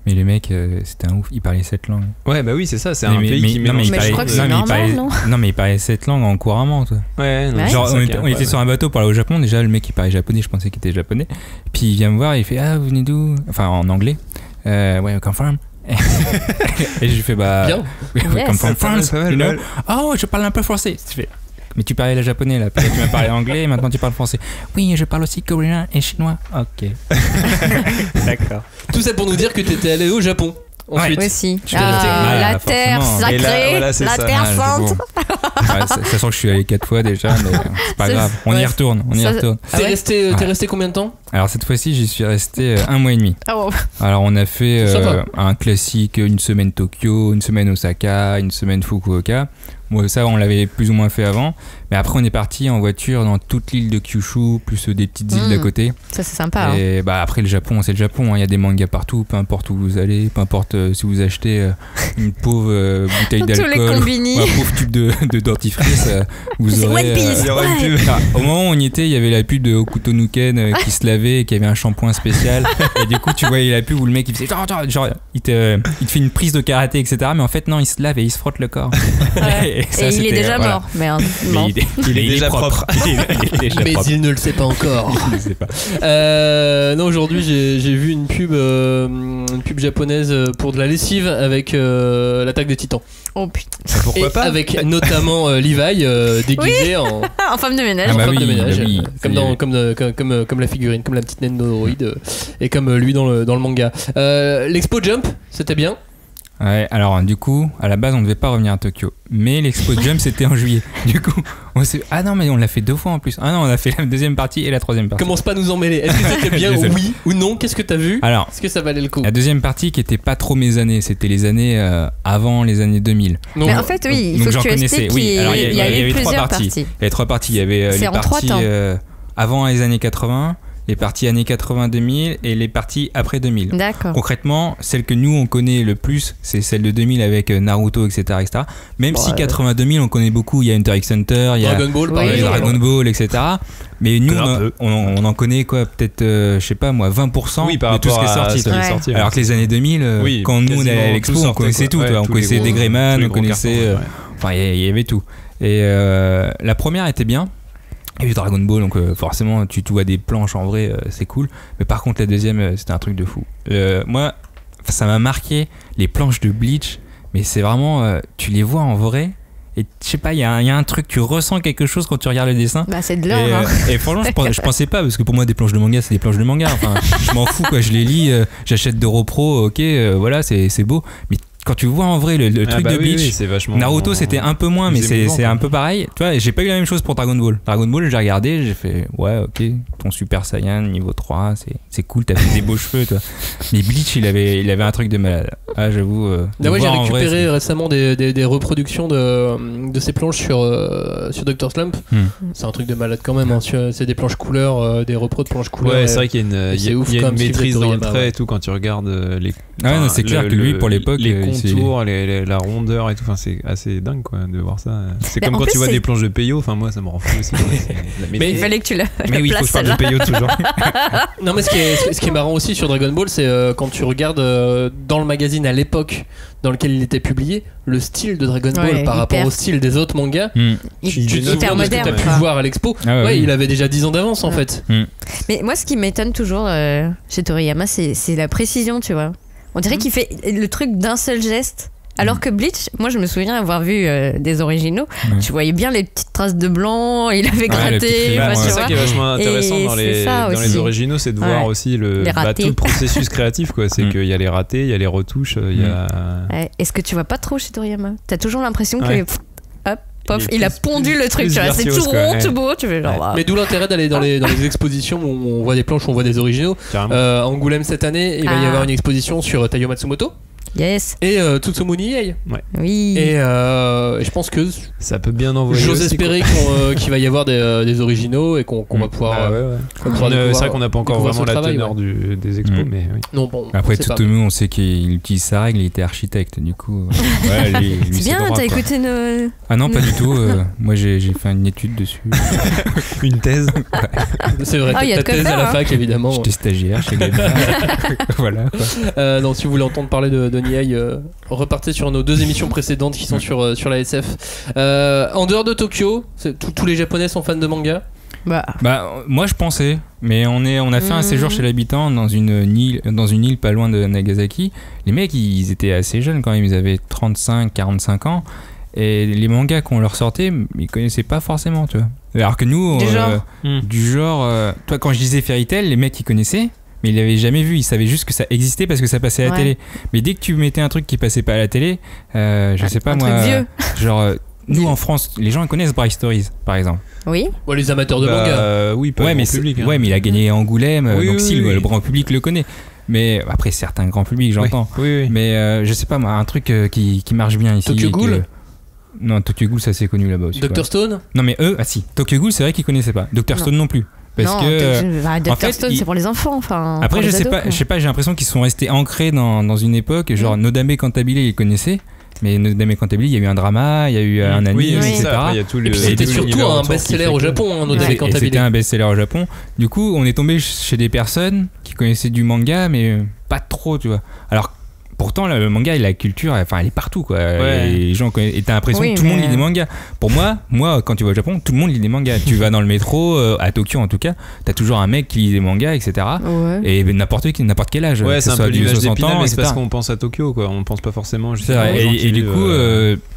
Mais les mecs, c'était un ouf, ils parlaient 7 langues. Ouais, bah oui, c'est ça, c'est un pays qui mélange. Mais je crois que c'est normal, non ? Non, mais ils parlaient 7 langues en couramment, toi. Ouais, non, genre, on était sur un bateau pour aller au Japon. Déjà, le mec, il parlait japonais, je pensais qu'il était japonais. Puis il vient me voir, il fait ah, vous venez d'où ? Enfin, en anglais. Ouais, come from. Et je lui fais bah. Bien. We come from France, you know. Oh, je parle un peu français. Tu fais. Mais tu parlais le japonais là, puis tu m'as parlé anglais et maintenant tu parles français. Oui, je parle aussi coréen et chinois. Ok. D'accord. Tout ça pour nous dire que t'étais allé au Japon. Ensuite, aussi. La terre sacrée, la terre sainte. Ça sent que je suis allé 4 fois déjà, mais c'est pas grave. On y retourne. T'es resté combien de temps ? Alors cette fois-ci, j'y suis resté 1 mois et demi. Oh. Alors on a fait un classique, une semaine Tokyo, une semaine Osaka, une semaine Fukuoka. Bon, ça, on l'avait plus ou moins fait avant. Mais après, on est parti en voiture dans toute l'île de Kyushu, plus des petites îles d'à côté. Ça, c'est sympa. Et bah, après, le Japon, c'est le Japon. Il y a des mangas partout, peu importe où vous allez, peu importe si vous achetez une pauvre bouteille d'alcool ou un pauvre tube de dentifrice, vous aurez. Au moment où on y était, il y avait la pub de Hokuto Nuken qui se lavait et qui avait un shampoing spécial. Et du coup, tu voyais la pub où le mec il faisait genre il te fait une prise de karaté, etc. Mais en fait, non, il se lave et il se frotte le corps. Et il est déjà mort. Merde. Il est déjà propre. Mais il ne le sait pas encore. Il ne le sait pas. Non, aujourd'hui j'ai vu une pub japonaise pour de la lessive avec l'attaque des Titans. Oh putain. Pourquoi pas ? Avec notamment Levi déguisé en femme de ménage. Ah bah de ménage, oui, comme la figurine, comme la petite naine Noroid et comme lui dans le manga. L'Expo Jump, c'était bien. Ouais, alors du coup, à la base, on devait pas revenir à Tokyo. Mais l'Expo Jump, c'était en juillet. Du coup, ah non, mais on l'a fait 2 fois en plus. Ah non, on a fait la deuxième partie et la troisième partie. Commence pas à nous emmêler. Est-ce que c'était bien oui ou non ? Qu'est-ce que t'as vu ? Alors, est-ce que ça valait le coup ? La deuxième partie qui était pas trop mes années, c'était les années avant les années 2000. Donc, mais en fait, oui, il faut que tu expliques qu'il y avait 3 parties. Il y avait 3 parties. Il y avait les parties avant les années 80. Les parties années 80-2000 et les parties après 2000. D'accord. Concrètement, celle que nous on connaît le plus, c'est celle de 2000 avec Naruto, etc. Même si 80-2000 on connaît beaucoup, il y a Hunter x Hunter, il y a Dragon Ball, etc. Mais nous on en connaît quoi, peut-être, je sais pas moi, 20% de tout ce qui est sorti. Alors que les années 2000, quand nous on allait à l'expo, on connaissait tout. On connaissait des Greyman, on connaissait. Enfin, il y avait tout. Et la première était bien. Il y a eu Dragon Ball, donc forcément tu vois des planches en vrai, c'est cool. Mais par contre la deuxième, c'était un truc de fou. Moi, ça m'a marqué les planches de Bleach, mais c'est vraiment, tu les vois en vrai. Et je sais pas, il y a un truc, tu ressens quelque chose quand tu regardes le dessin. Bah c'est de l'or. Et franchement, je pensais pas, parce que pour moi des planches de manga, c'est des planches de manga. Enfin, je m'en fous quoi, je les lis, j'achète d'Europro, ok, voilà, c'est beau. Mais quand tu vois en vrai le truc de Bleach, c'est vachement Naruto c'était un peu moins, mais c'est un peu pareil. Tu vois, j'ai pas eu la même chose pour Dragon Ball. Dragon Ball, j'ai regardé, j'ai fait ouais, ok, ton Super Saiyan niveau 3, c'est cool, t'as fait des beaux cheveux, toi. Mais Bleach, il avait un truc de malade. Ah, j'avoue. J'ai récupéré récemment des reproductions de ces planches sur Dr. Slump. C'est un truc de malade quand même. Hein. C'est des planches couleurs, des repros de planches couleurs. Ouais, c'est vrai qu'il y a une maîtrise dans le trait et tout quand tu regardes les. Ah ouais, c'est clair que lui, pour l'époque, les contours, la rondeur et tout, enfin, c'est assez dingue quoi de voir ça. C'est comme quand tu vois des planches de Peyo, enfin moi ça me rend fou aussi. Mais il fallait que tu la mais oui, il faut que je parle de Peyo toujours. Non mais ce qui est marrant aussi sur Dragon Ball, c'est quand tu regardes dans le magazine à l'époque dans lequel il était publié, le style de Dragon Ball par rapport au style des autres mangas, tu te souviens de ce que t'as pu voir à l'expo. Il avait déjà 10 ans d'avance en fait. Mais moi ce qui m'étonne toujours chez Toriyama, c'est la précision, tu vois. On dirait qu'il fait le truc d'un seul geste. Alors que Bleach, moi je me souviens avoir vu des originaux, tu voyais bien les petites traces de blanc, il avait gratté. C'est ça qui est vachement intéressant dans les originaux, c'est de voir aussi tout le processus créatif, quoi. C'est qu'il y a les ratés, il y a les retouches, il y a. Est-ce que tu vois pas trop chez Toriyama ? T'as toujours l'impression que il a pondu le truc, tu vois, c'est tout rond, tout beau, tu veux genre. Mais d'où l'intérêt d'aller dans les expositions où on voit des planches, où on voit des originaux. Angoulême cette année, il va y avoir une exposition sur Taiyo Matsumoto. Yes. Et Tsutomu Nihei. Ouais. Oui. Et je pense que ça peut bien envoyer. J'ose espérer qu'il va y avoir des originaux et qu'on va pouvoir. C'est vrai qu'on n'a pas encore vraiment la teneur des expos, mais oui. Non, bon. Après Tsutomu, on sait qu'il utilise sa règle, il était architecte, du coup. Lui, c'est bien, t'as écouté nos. Ah non, pas du tout. Moi, j'ai fait une étude dessus. Une thèse. C'est vrai, ta thèse à la fac, évidemment. J'étais stagiaire chez Gamer. Voilà. Donc, si vous voulez entendre parler de Nihei, repartez sur nos 2 émissions précédentes qui sont sur la SF. En dehors de Tokyo, tous les Japonais sont fans de manga. Moi je pensais, mais on a fait un séjour chez l'habitant dans une île pas loin de Nagasaki. Les mecs ils étaient assez jeunes quand même, ils avaient 35-45 ans. Et les mangas qu'on leur sortait, ils connaissaient pas forcément, tu vois. Alors que nous, du genre, toi quand je disais Fairy Tail, les mecs ils connaissaient. Mais ils l'avaient jamais vu, ils savaient juste que ça existait parce que ça passait à la télé. Mais dès que tu mettais un truc qui passait pas à la télé, je sais pas moi, genre nous en France, les gens ils connaissent Bright Stories par exemple. Oui. Les amateurs de manga. Oui, pas le grand public. Ouais, mais il a gagné Angoulême, donc si le grand public le connaît. Mais après certains grands publics, j'entends. Oui. Mais je sais pas moi, un truc qui marche bien ici. Tokyo Ghoul. Non, Tokyo Ghoul ça c'est connu là-bas aussi. Dr Stone. Non mais si, Tokyo Ghoul c'est vrai qu'ils connaissaient pas. Dr Stone non plus. Parce que Dr Stone c'est pour les enfants, enfin. Après je sais pas, j'ai l'impression qu'ils sont restés ancrés dans une époque, genre Nodame Cantabile ils connaissaient, mais Nodame Cantabile il y a eu un drama, il y a eu un anime, etc. Et puis c'était surtout un best-seller au Japon, Nodame Cantabile. C'était un best-seller au Japon. Du coup on est tombé chez des personnes qui connaissaient du manga mais pas trop, tu vois. Alors pourtant le manga et la culture elle est partout quoi. Les gens connaissent, et t'as l'impression que tout le monde lit des mangas. Pour moi quand tu vas au Japon tout le monde lit des mangas. Tu vas dans le métro à Tokyo en tout cas, t'as toujours un mec qui lit des mangas, etc. Et n'importe quel âge, c'est un peu l'image d'Épinal, mais c'est parce qu'on pense à Tokyo quoi, on pense pas forcément juste et du coup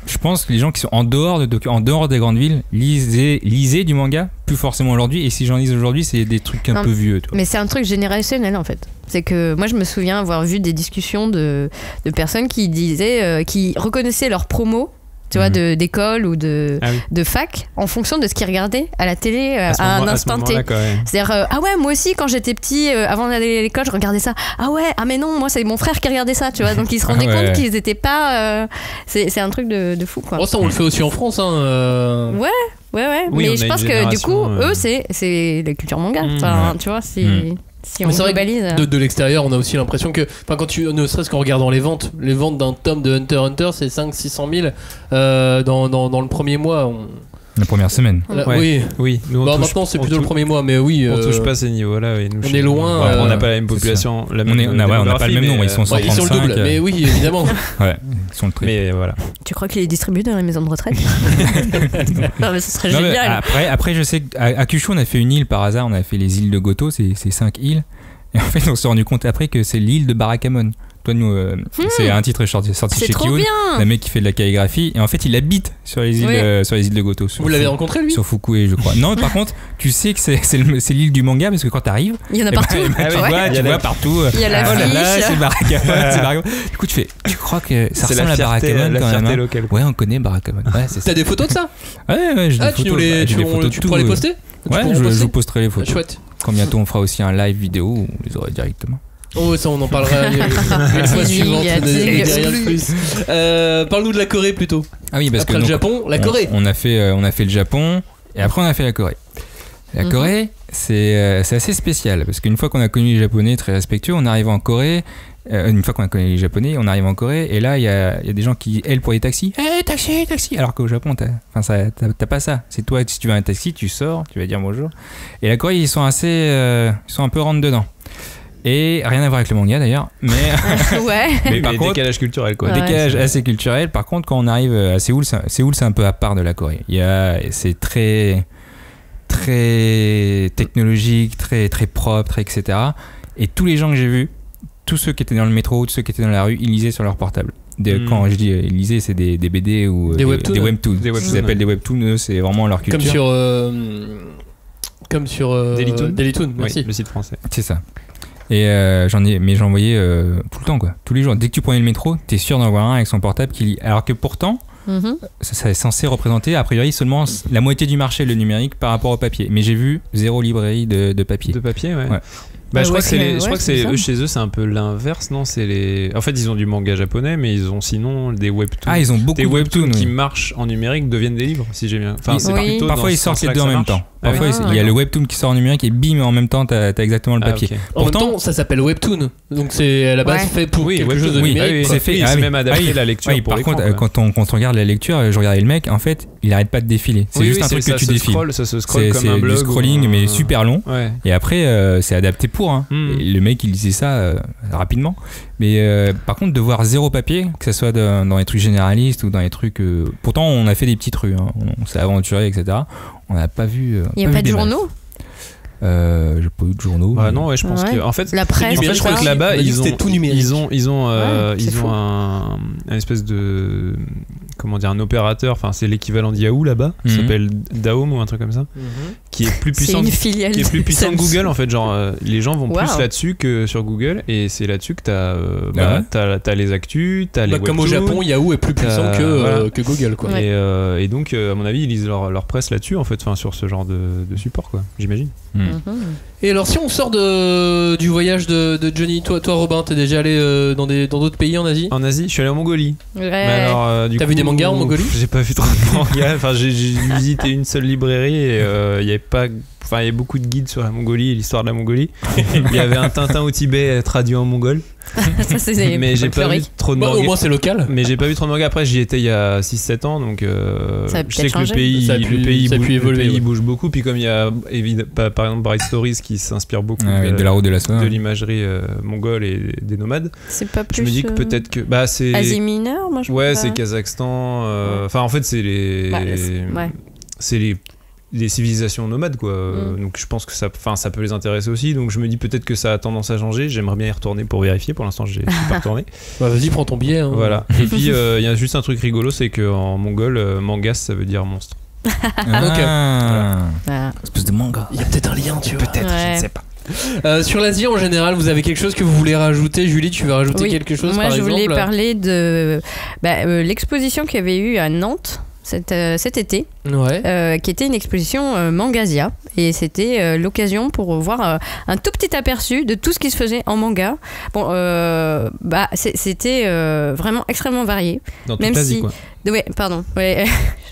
je pense que les gens qui sont en dehors de Tokyo, en dehors des grandes villes, lisaient du manga plus forcément aujourd'hui, et si j'en lise aujourd'hui c'est des trucs un peu vieux, tu vois. Mais c'est un truc générationnel en fait. C'est que moi je me souviens avoir vu des discussions de personnes qui disaient qui reconnaissaient leurs promos, tu vois, d'école ou de fac en fonction de ce qu'ils regardaient à la télé à un instant T. C'est-à-dire moi aussi quand j'étais petit, avant d'aller à l'école, je regardais ça. Mais non, moi c'est mon frère qui regardait ça, tu vois. Donc ils se rendaient compte qu'ils étaient pas. C'est un truc de fou quoi. Ça on le fait aussi en France. Ouais. Oui, mais je pense que du coup, eux c'est la culture manga. Tu vois, si on globalise. De l'extérieur, on a aussi l'impression que, quand ne serait-ce qu'en regardant les ventes d'un tome de Hunter x Hunter, c'est 500-600 000 dans le premier mois. La première semaine. Oui. Nous, maintenant, c'est plutôt le premier mois, mais oui. On touche pas ces niveaux-là. On est loin. On n'a pas la même population. On n'a pas le même nombre. Ils sont 135. Ils sont le double. Mais oui, évidemment. Ils sont le triple. Mais voilà. Tu crois qu'il est distribué dans les maisons de retraite? Non, mais ce serait génial. Après, je sais qu'à Kyushu, on a fait une île par hasard. On a fait les îles de Goto. C'est 5 îles. Et en fait, on s'est rendu compte après que c'est l'île de Barakamon. Toi, nous, c'est un titre sorti chez Kiun, un mec qui fait de la calligraphie, et en fait il habite sur les îles de Goto. Vous l'avez rencontré lui? Sur Fukui, je crois. Non, par contre, tu sais que c'est l'île du manga parce que quand t'arrives, il y en a partout. Tu vois partout. Il y a la fiche. C'est Barakamon. Du coup, tu crois que ça ressemble à Barakamon quand même. Locale. Ouais, on connaît Barakamon. T'as des photos de ça? Ouais, j'ai des photos. Tu pourras les poster? Ouais, je vous posterai les photos. Chouette. Quand bientôt on fera aussi un live vidéo où on les aura directement. Ça on en parlera une fois suivante. Parle-nous de la Corée plutôt. Oui, parce après que le Japon, la Corée. On a fait le Japon et après on a fait la Corée. La Corée, c'est assez spécial parce qu'une fois qu'on a connu les Japonais très respectueux, on arrive en Corée. Une fois qu'on a connu les Japonais, on arrive en Corée et là il y a des gens qui hèlent pour les taxis. Taxi. Alors qu'au Japon, t'as pas ça. C'est toi, si tu veux un taxi, tu sors, tu vas dire bonjour. Et la Corée, ils sont un peu rentre dedans. Et rien à voir avec le manga d'ailleurs, mais mais par contre, décalage culturel quoi. Décalage assez culturel. Par contre, quand on arrive à Séoul, c'est un peu à part de la Corée. C'est très technologique, très propre, etc. Et tous les gens que j'ai vus, tous ceux qui étaient dans le métro, tous ceux qui étaient dans la rue, ils lisaient sur leur portable. Quand je dis ils lisaient, c'est des BD ou des webtoons. Ils appellent des webtoons, c'est vraiment leur culture. Comme sur Dailytoon, merci. Oui, le site français. C'est ça. Et j'en voyais tout le temps quoi. Tous les jours. Dès que tu prenais le métro, t'es sûr d'en voir un avec son portable qui lit. Alors que pourtant, ça est censé représenter a priori seulement la moitié du marché le numérique par rapport au papier. Mais j'ai vu 0 librairie de papier. De papier, ouais. je crois que c'est eux, chez eux, c'est un peu l'inverse, non? En fait, ils ont du manga japonais, mais ils ont sinon des webtoons. Ah, ils ont beaucoup des webtoons qui marchent en numérique deviennent des livres, si j'ai bien. Enfin, c'est plutôt parfois ils sortent les deux en même temps. Parfois il y a le webtoon qui sort en numérique et bim, en même temps t'as exactement le papier. Okay. Pourtant, en même temps, ça s'appelle webtoon, donc c'est à la base fait pour quelque chose de numérique. C'est même adapté la lecture. Par contre, quand on regarde la lecture, je regardais le mec, en fait, il arrête pas de défiler. C'est juste un truc que tu défiles. Ça se scrolle comme un blog. C'est du scrolling, mais super long. Et après, c'est adapté pour. Et le mec, il lisait ça rapidement. Mais par contre, de voir zéro papier, que ce soit dans les trucs généralistes ou dans les trucs. Pourtant, on a fait des petites rues, on s'est aventuré, etc. On n'a pas vu. Il n'y a pas de journaux? J'ai pas eu de journaux. Non, je pense que en fait, la presse, je crois que là-bas ils ont un espèce de un opérateur, enfin c'est l'équivalent d'Yahoo là-bas, qui s'appelle Daum ou un truc comme ça, qui est plus puissant, que Google en fait, genre les gens vont plus là-dessus que sur Google, et c'est là-dessus que t'as les actus, t'as les comme au Japon, Yahoo est plus puissant que Google quoi. Et donc à mon avis ils lisent leur presse là-dessus en fait, enfin sur ce genre de support quoi, j'imagine. Et alors si on sort du voyage de Johnny, toi Robin, t'es déjà allé dans d'autres pays en Asie? En Asie, je suis allé en Mongolie. Alors, t'as vu des mangas en Mongolie? J'ai pas vu trop de mangas. Enfin, j'ai visité une seule librairie et il y avait beaucoup de guides sur la Mongolie et l'histoire de la Mongolie. Il y avait un Tintin au Tibet traduit en mongol. Mais j'ai pas vu trop de mangas. Au moins c'est local. Mais j'ai pas vu trop de mangas. Après j'y étais il y a 6-7 ans, donc je sais que le pays bouge beaucoup. Puis comme il y a par exemple Bright Stories qui s'inspire beaucoup de la route de la soie, de l'imagerie mongole et des nomades, c'est pas plus, je me dis que peut-être que c'est Asie mineure, moi je pense. C'est Kazakhstan, enfin en fait c'est les civilisations nomades quoi. Donc je pense que ça peut les intéresser aussi, donc je me dis peut-être que ça a tendance à changer. J'aimerais bien y retourner pour vérifier. Pour l'instant je suis pas retourné. Vas-y, prends ton billet Voilà. Et puis il y a juste un truc rigolo, c'est qu'en mongol mangas ça veut dire monstre. Espèce de manga. Il y a peut-être un lien, tu vois. Peut-être, je ne sais pas. Sur l'Asie en général, vous avez quelque chose que vous voulez rajouter? Julie, tu veux rajouter quelque chose? Moi, je voulais parler de l'exposition qu'il y avait eu à Nantes cet été, qui était une exposition Mangasia, et c'était l'occasion pour voir un tout petit aperçu de tout ce qui se faisait en manga. Bon, c'était vraiment extrêmement varié. Dans toute l'Asie, quoi. Ouais, pardon. Ouais.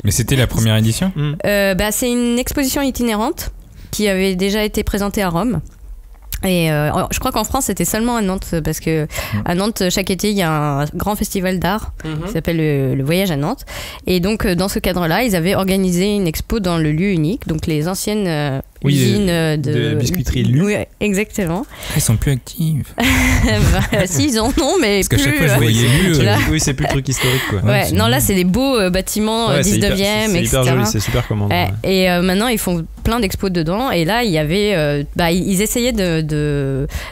Mais c'était la première édition? C'est une exposition itinérante qui avait déjà été présentée à Rome. Et je crois qu'en France c'était seulement à Nantes, parce que à Nantes chaque été il y a un grand festival d'art qui s'appelle le Voyage à Nantes, et donc dans ce cadre-là ils avaient organisé une expo dans le lieu unique, donc les anciennes usines de biscuiterie Lu. Oui, exactement. Ils sont plus actifs. Si, ils en ont, mais parce qu'à chaque fois je voyais Lu. Oui, c'est plus le truc historique quoi. Non, là c'est des beaux bâtiments 19e, c'est hyper joli, c'est super commandant. Et maintenant ils font plein d'expos dedans, et là il y avait ils essayaient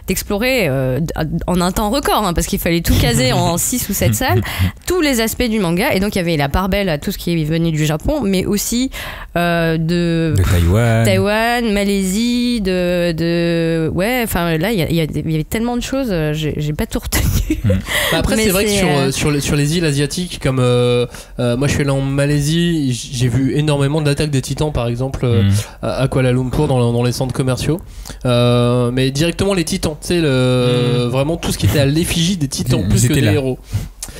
d'explorer en un temps record, parce qu'il fallait tout caser en 6 ou 7 salles, tous les aspects du manga. Et donc il y avait la part belle à tout ce qui venait du Japon, mais aussi de Taïwan, Malaisie, enfin là il y avait tellement de choses, j'ai pas tout retenu. Après c'est vrai que sur les îles asiatiques, comme moi je suis allé en Malaisie, j'ai vu énormément de l'attaque des titans par exemple à Kuala Lumpur dans les centres commerciaux, mais directement les titans, tu sais, vraiment tout ce qui était à l'effigie des titans plus que des héros.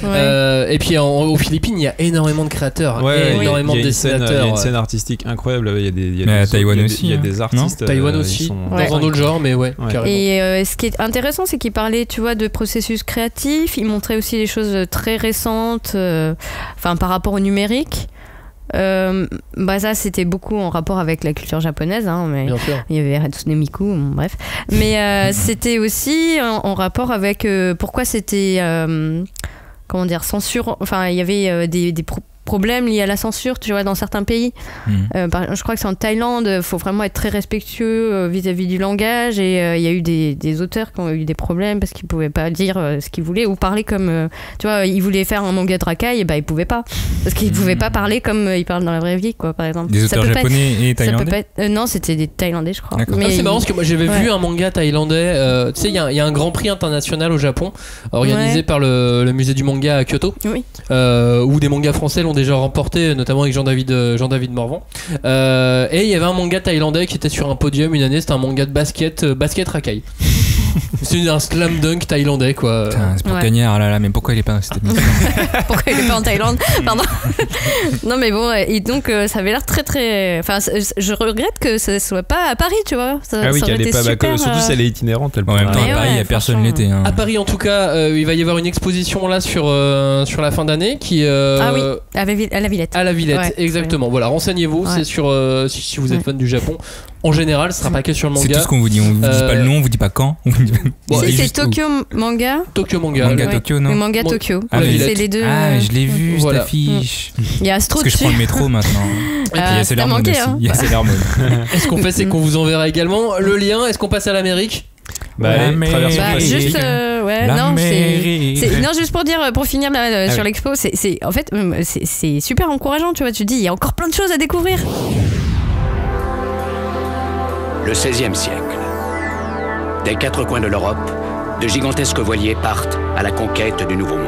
Et puis aux Philippines il y a énormément de créateurs, énormément de dessinateurs. Il y a une scène artistique incroyable. Il y a Taïwan aussi. Il y a des artistes. Taïwan aussi, dans un autre genre, mais carrément. Et ce qui est intéressant, c'est qu'il parlait, tu vois, de processus créatifs. Il montrait aussi des choses très récentes, par rapport au numérique. Ça c'était beaucoup en rapport avec la culture japonaise, mais il y avait Hatsune Miku, bref, mais c'était aussi en rapport avec pourquoi c'était censure, il y avait des problèmes liés à la censure, tu vois, dans certains pays. Je crois que c'est en Thaïlande, il faut vraiment être très respectueux vis-à-vis du langage, et il y a eu des auteurs qui ont eu des problèmes parce qu'ils pouvaient pas dire ce qu'ils voulaient, ou parler comme tu vois, ils voulaient faire un manga de racaille, et ils pouvaient pas, parce qu'ils pouvaient pas parler comme ils parlent dans la vraie vie, quoi, par exemple. Des auteurs japonais et thaïlandais? Non, c'était des Thaïlandais, je crois. Mais c'est marrant parce que moi j'avais vu un manga thaïlandais, tu sais, il y a un grand prix international au Japon organisé par le musée du manga à Kyoto, où des mangas français l'ont déjà remporté, notamment avec Jean-David Morvan, et il y avait un manga thaïlandais qui était sur un podium une année, c'était un manga de basket racaille. C'est un slam dunk thaïlandais quoi. Putain, c'est pour Cagnard, là, mais pourquoi il est pas dans cette émission? Pourquoi il est pas en Thaïlande? Pardon. Non mais bon, et donc ça avait l'air très très. Enfin, je regrette que ça soit pas à Paris, tu vois. Oui, qu'elle est pas super, surtout si elle est itinérante. En même temps, à Paris, il y a personne l'été. Hein. À Paris, en tout cas, il va y avoir une exposition là sur la fin d'année qui. Ah oui, à la Villette. À la Villette, exactement. Ouais. Voilà, renseignez-vous. C'est sur si vous êtes fan du Japon. En général, ce sera pas que sur le manga. C'est tout ce qu'on vous dit. On vous dit pas le nom, on vous dit pas quand. Bon, si c'est Tokyo Manga. Tokyo Manga. Manga Tokyo, non. Manga Tokyo. C'est les deux. Ah, je l'ai vu cette affiche. Il y a Astro dessus. Parce que je prends le métro maintenant. Et puis il y a Sailor Moon aussi. Il y a Sailor Moon. Est-ce qu'on fait, c'est qu'on vous enverra également le lien. Est-ce qu'on passe à l'Amérique? Juste non, juste pour dire, pour finir là, sur l'expo, en fait c'est super encourageant, tu vois. Tu te dis il y a encore plein de choses à découvrir. Le XVIe siècle. Des quatre coins de l'Europe, de gigantesques voiliers partent à la conquête du Nouveau Monde.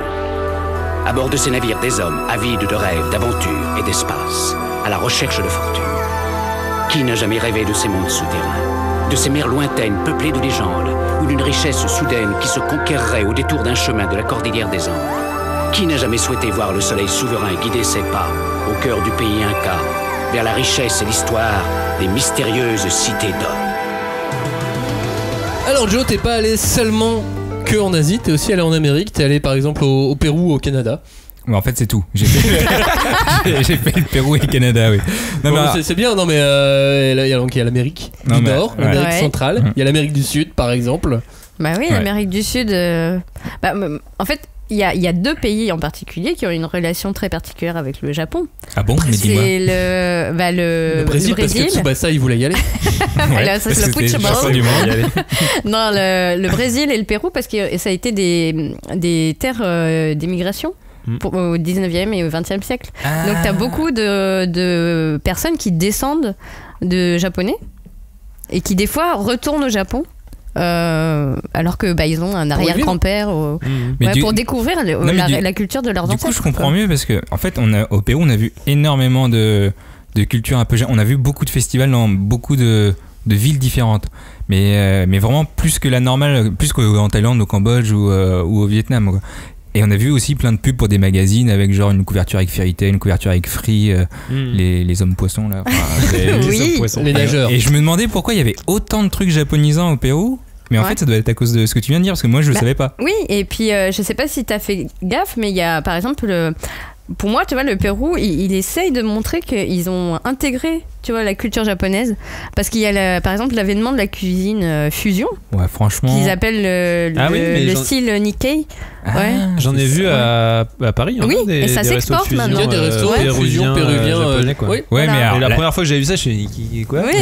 À bord de ces navires, des hommes avides de rêves, d'aventures et d'espace, à la recherche de fortune. Qui n'a jamais rêvé de ces mondes souterrains, de ces mers lointaines peuplées de légendes, ou d'une richesse soudaine qui se conquerrait au détour d'un chemin de la cordillère des Andes? Qui n'a jamais souhaité voir le soleil souverain guider ses pas au cœur du pays Inca, vers la richesse et l'histoire des mystérieuses cités d'or? Alors Joe, t'es pas allé seulement que en Asie, t'es aussi allé en Amérique, t'es allé par exemple au Pérou, au Canada. Ouais, en fait c'est tout. J'ai fait le Pérou et le Canada, oui. Non, c'est bien, non mais il y a l'Amérique du Nord, l'Amérique centrale, il y a l'Amérique du Sud par exemple. Bah oui, l'Amérique du Sud. En fait, il y a deux pays en particulier qui ont une relation très particulière avec le Japon. Ah bon? Mais dis-moi. C'est le Brésil. Parce que Tsubasa il voulait y aller. Ouais, ça c'est le putsch. Non, le Brésil et le Pérou parce que ça a été des terres d'émigration. Au 19e et au 20e siècle. Donc t'as beaucoup de personnes qui descendent de japonais et qui des fois retournent au Japon alors que ils ont un arrière-grand-père pour découvrir la culture de leurs ancêtres. Du coup je comprends mieux parce que en fait au Pérou on a vu énormément de culture un peu, on a vu beaucoup de festivals dans beaucoup de villes différentes, mais vraiment plus que la normale, plus qu'en Thaïlande, au Cambodge ou au Vietnam quoi. Et on a vu aussi plein de pubs pour des magazines avec genre une couverture avec Fairy Tail, une couverture avec Free, les hommes poissons là. Les nageurs. Et je me demandais pourquoi il y avait autant de trucs japonisants au Pérou. Mais en fait, ça doit être à cause de ce que tu viens de dire, parce que moi je le savais pas. Oui, et puis je sais pas si t'as fait gaffe, mais il y a par exemple pour moi, tu vois, le Pérou, il essaye de montrer qu'ils ont intégré, tu vois, la culture japonaise. Parce qu'il y a, par exemple, l'avènement de la cuisine fusion. Ouais, franchement. Qu'ils appellent le style Nikkei. Ouais. J'en ai vu à Paris. Oui, et ça s'exporte maintenant. Il y a des restos péruviens, japonais, quoi. Oui. Ouais, mais la première fois que j'avais vu ça, je me suis dit, quoi? Oui,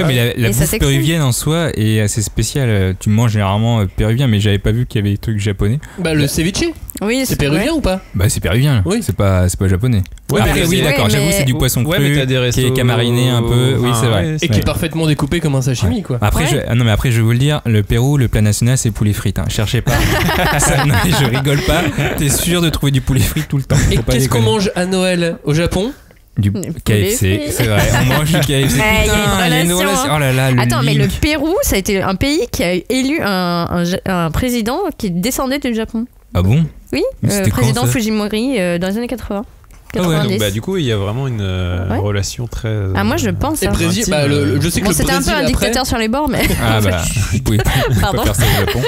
mais la bouffe péruvienne en soi est assez spéciale. Tu manges généralement péruvien, mais j'avais pas vu qu'il y avait des trucs japonais. Le ceviche. Oui, c'est péruvien ou pas? C'est péruvien. Oui. C'est pas japonais. Ouais, oui, d'accord. J'avoue, c'est du poisson cru qui est camariné un peu. Oui, c'est vrai. Et qui est parfaitement découpé comme un sashimi, quoi. Après, je vais vous le dire, le Pérou, le plat national, c'est poulet frites. Cherchez pas. Non, je rigole pas. T'es sûr de trouver du poulet frit tout le temps. Et qu'est-ce qu'on mange à Noël au Japon? Du KFC, c'est vrai. On mange du KFC. Putain, il y a une relation. Oh là là, attends, mais le Pérou, ça a été un pays qui a élu un président qui descendait du Japon. Ah bon? Oui, le président Fujimori dans les années 80. 90. Donc, du coup, il y a vraiment une relation très. Moi, je pense. Et Brésil, je sais que c'était un peu un dictateur sur les bords, mais. Vous pouvez pas faire ça au Japon.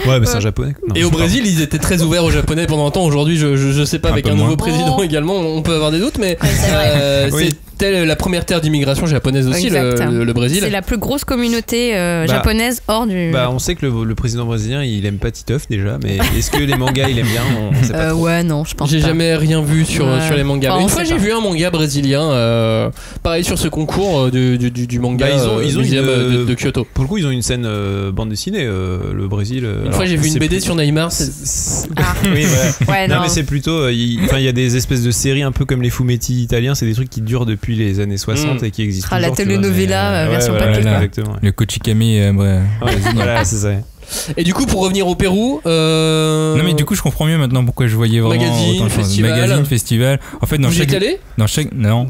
Ouais, mais c'est un japonais. Et au Brésil, ils étaient très ouverts aux japonais pendant un temps. Aujourd'hui, je sais pas, avec un nouveau président également, on peut avoir des doutes, mais c'était la première terre d'immigration japonaise aussi, le Brésil. C'est la plus grosse communauté japonaise hors du. On sait que le président brésilien, il aime pas Titeuf déjà, mais est-ce que les mangas, il aime bien? On sait pas trop. Ouais, non, je pense pas. J'ai jamais rien vu sur les mangas. Une fois, j'ai vu un manga brésilien, pareil sur ce concours du manga de Kyoto. Pour le coup, ils ont une scène bande dessinée, le Brésil. Une fois, j'ai vu une BD sur Neymar. Oui, ouais. Non, mais c'est plutôt. Il y a des espèces de séries un peu comme les fumetti italiens, c'est des trucs qui durent depuis les années 60 et qui existent toujours. La telenovela version papier. Exactement. Le Kochikame, voilà, c'est ça. Et du coup, pour revenir au Pérou. Non, mais du coup, je comprends mieux maintenant pourquoi je voyais vraiment. Magazine, festival. En fait, Vous y êtes allé ? Non.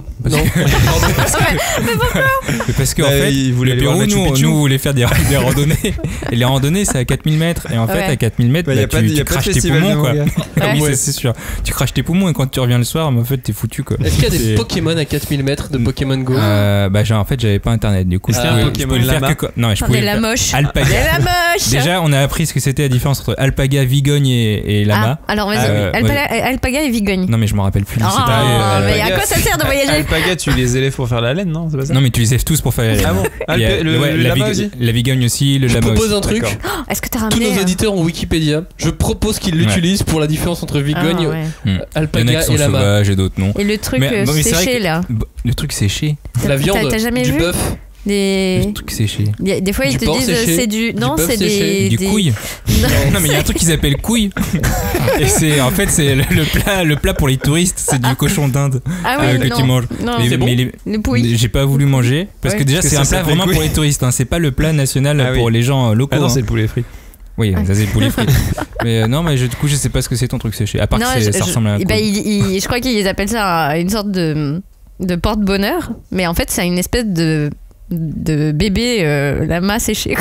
Parce que en fait, le Pérou, nous, on voulait faire des randonnées. Et les randonnées, c'est à 4000 mètres. Et en fait, à 4000 mètres, tu craches tes poumons, quoi. Oui, c'est sûr. Tu craches tes poumons et quand tu reviens le soir, en fait, t'es foutu, quoi. Est-ce qu'il y a des Pokémon à 4000 mètres de Pokémon Go ? En fait, j'avais pas internet. Du coup, je pouvais faire que. Non, je pouvais. La moche. Alpaga. La moche. Déjà, on a appris ce que c'était la différence entre alpaga, vigogne et lama. Alors vas-y, alpaga et vigogne. Non, mais je m'en rappelle plus. Mais à quoi ça sert de voyager ? Alpaga, tu les élèves pour faire la laine, non ? C'est pas ça ? Non, mais tu les élèves tous pour faire la laine. Ah bon ? Le lama aussi ? La vigogne aussi, le lama aussi. Je propose un truc. Est-ce que t'as ramené tous nos éditeurs ont Wikipédia. Je propose qu'ils l'utilisent pour la différence entre vigogne, alpaga et lama. Sauvages et d'autres non. Et le truc séché là. Le truc séché. La viande. T'as jamais du vu bœuf. Le truc séché. Des fois ils te disent c'est du. Non, c'est du couille. Non, mais il y a un truc qui s'appelle couille. Et c'est en fait c'est le plat pour les touristes, c'est du cochon d'Inde que tu manges. C'est bon. Les pouilles. J'ai pas voulu manger parce que déjà c'est un plat vraiment pour les touristes. C'est pas le plat national pour les gens locaux. Ah non, c'est le poulet frit. Oui, ça c'est le poulet frit. Mais non, mais du coup, je sais pas ce que c'est ton truc séché. À part que ça ressemble à un couille. Je crois qu'ils appellent ça une sorte de porte-bonheur, mais en fait, c'est une espèce de bébé lama séché.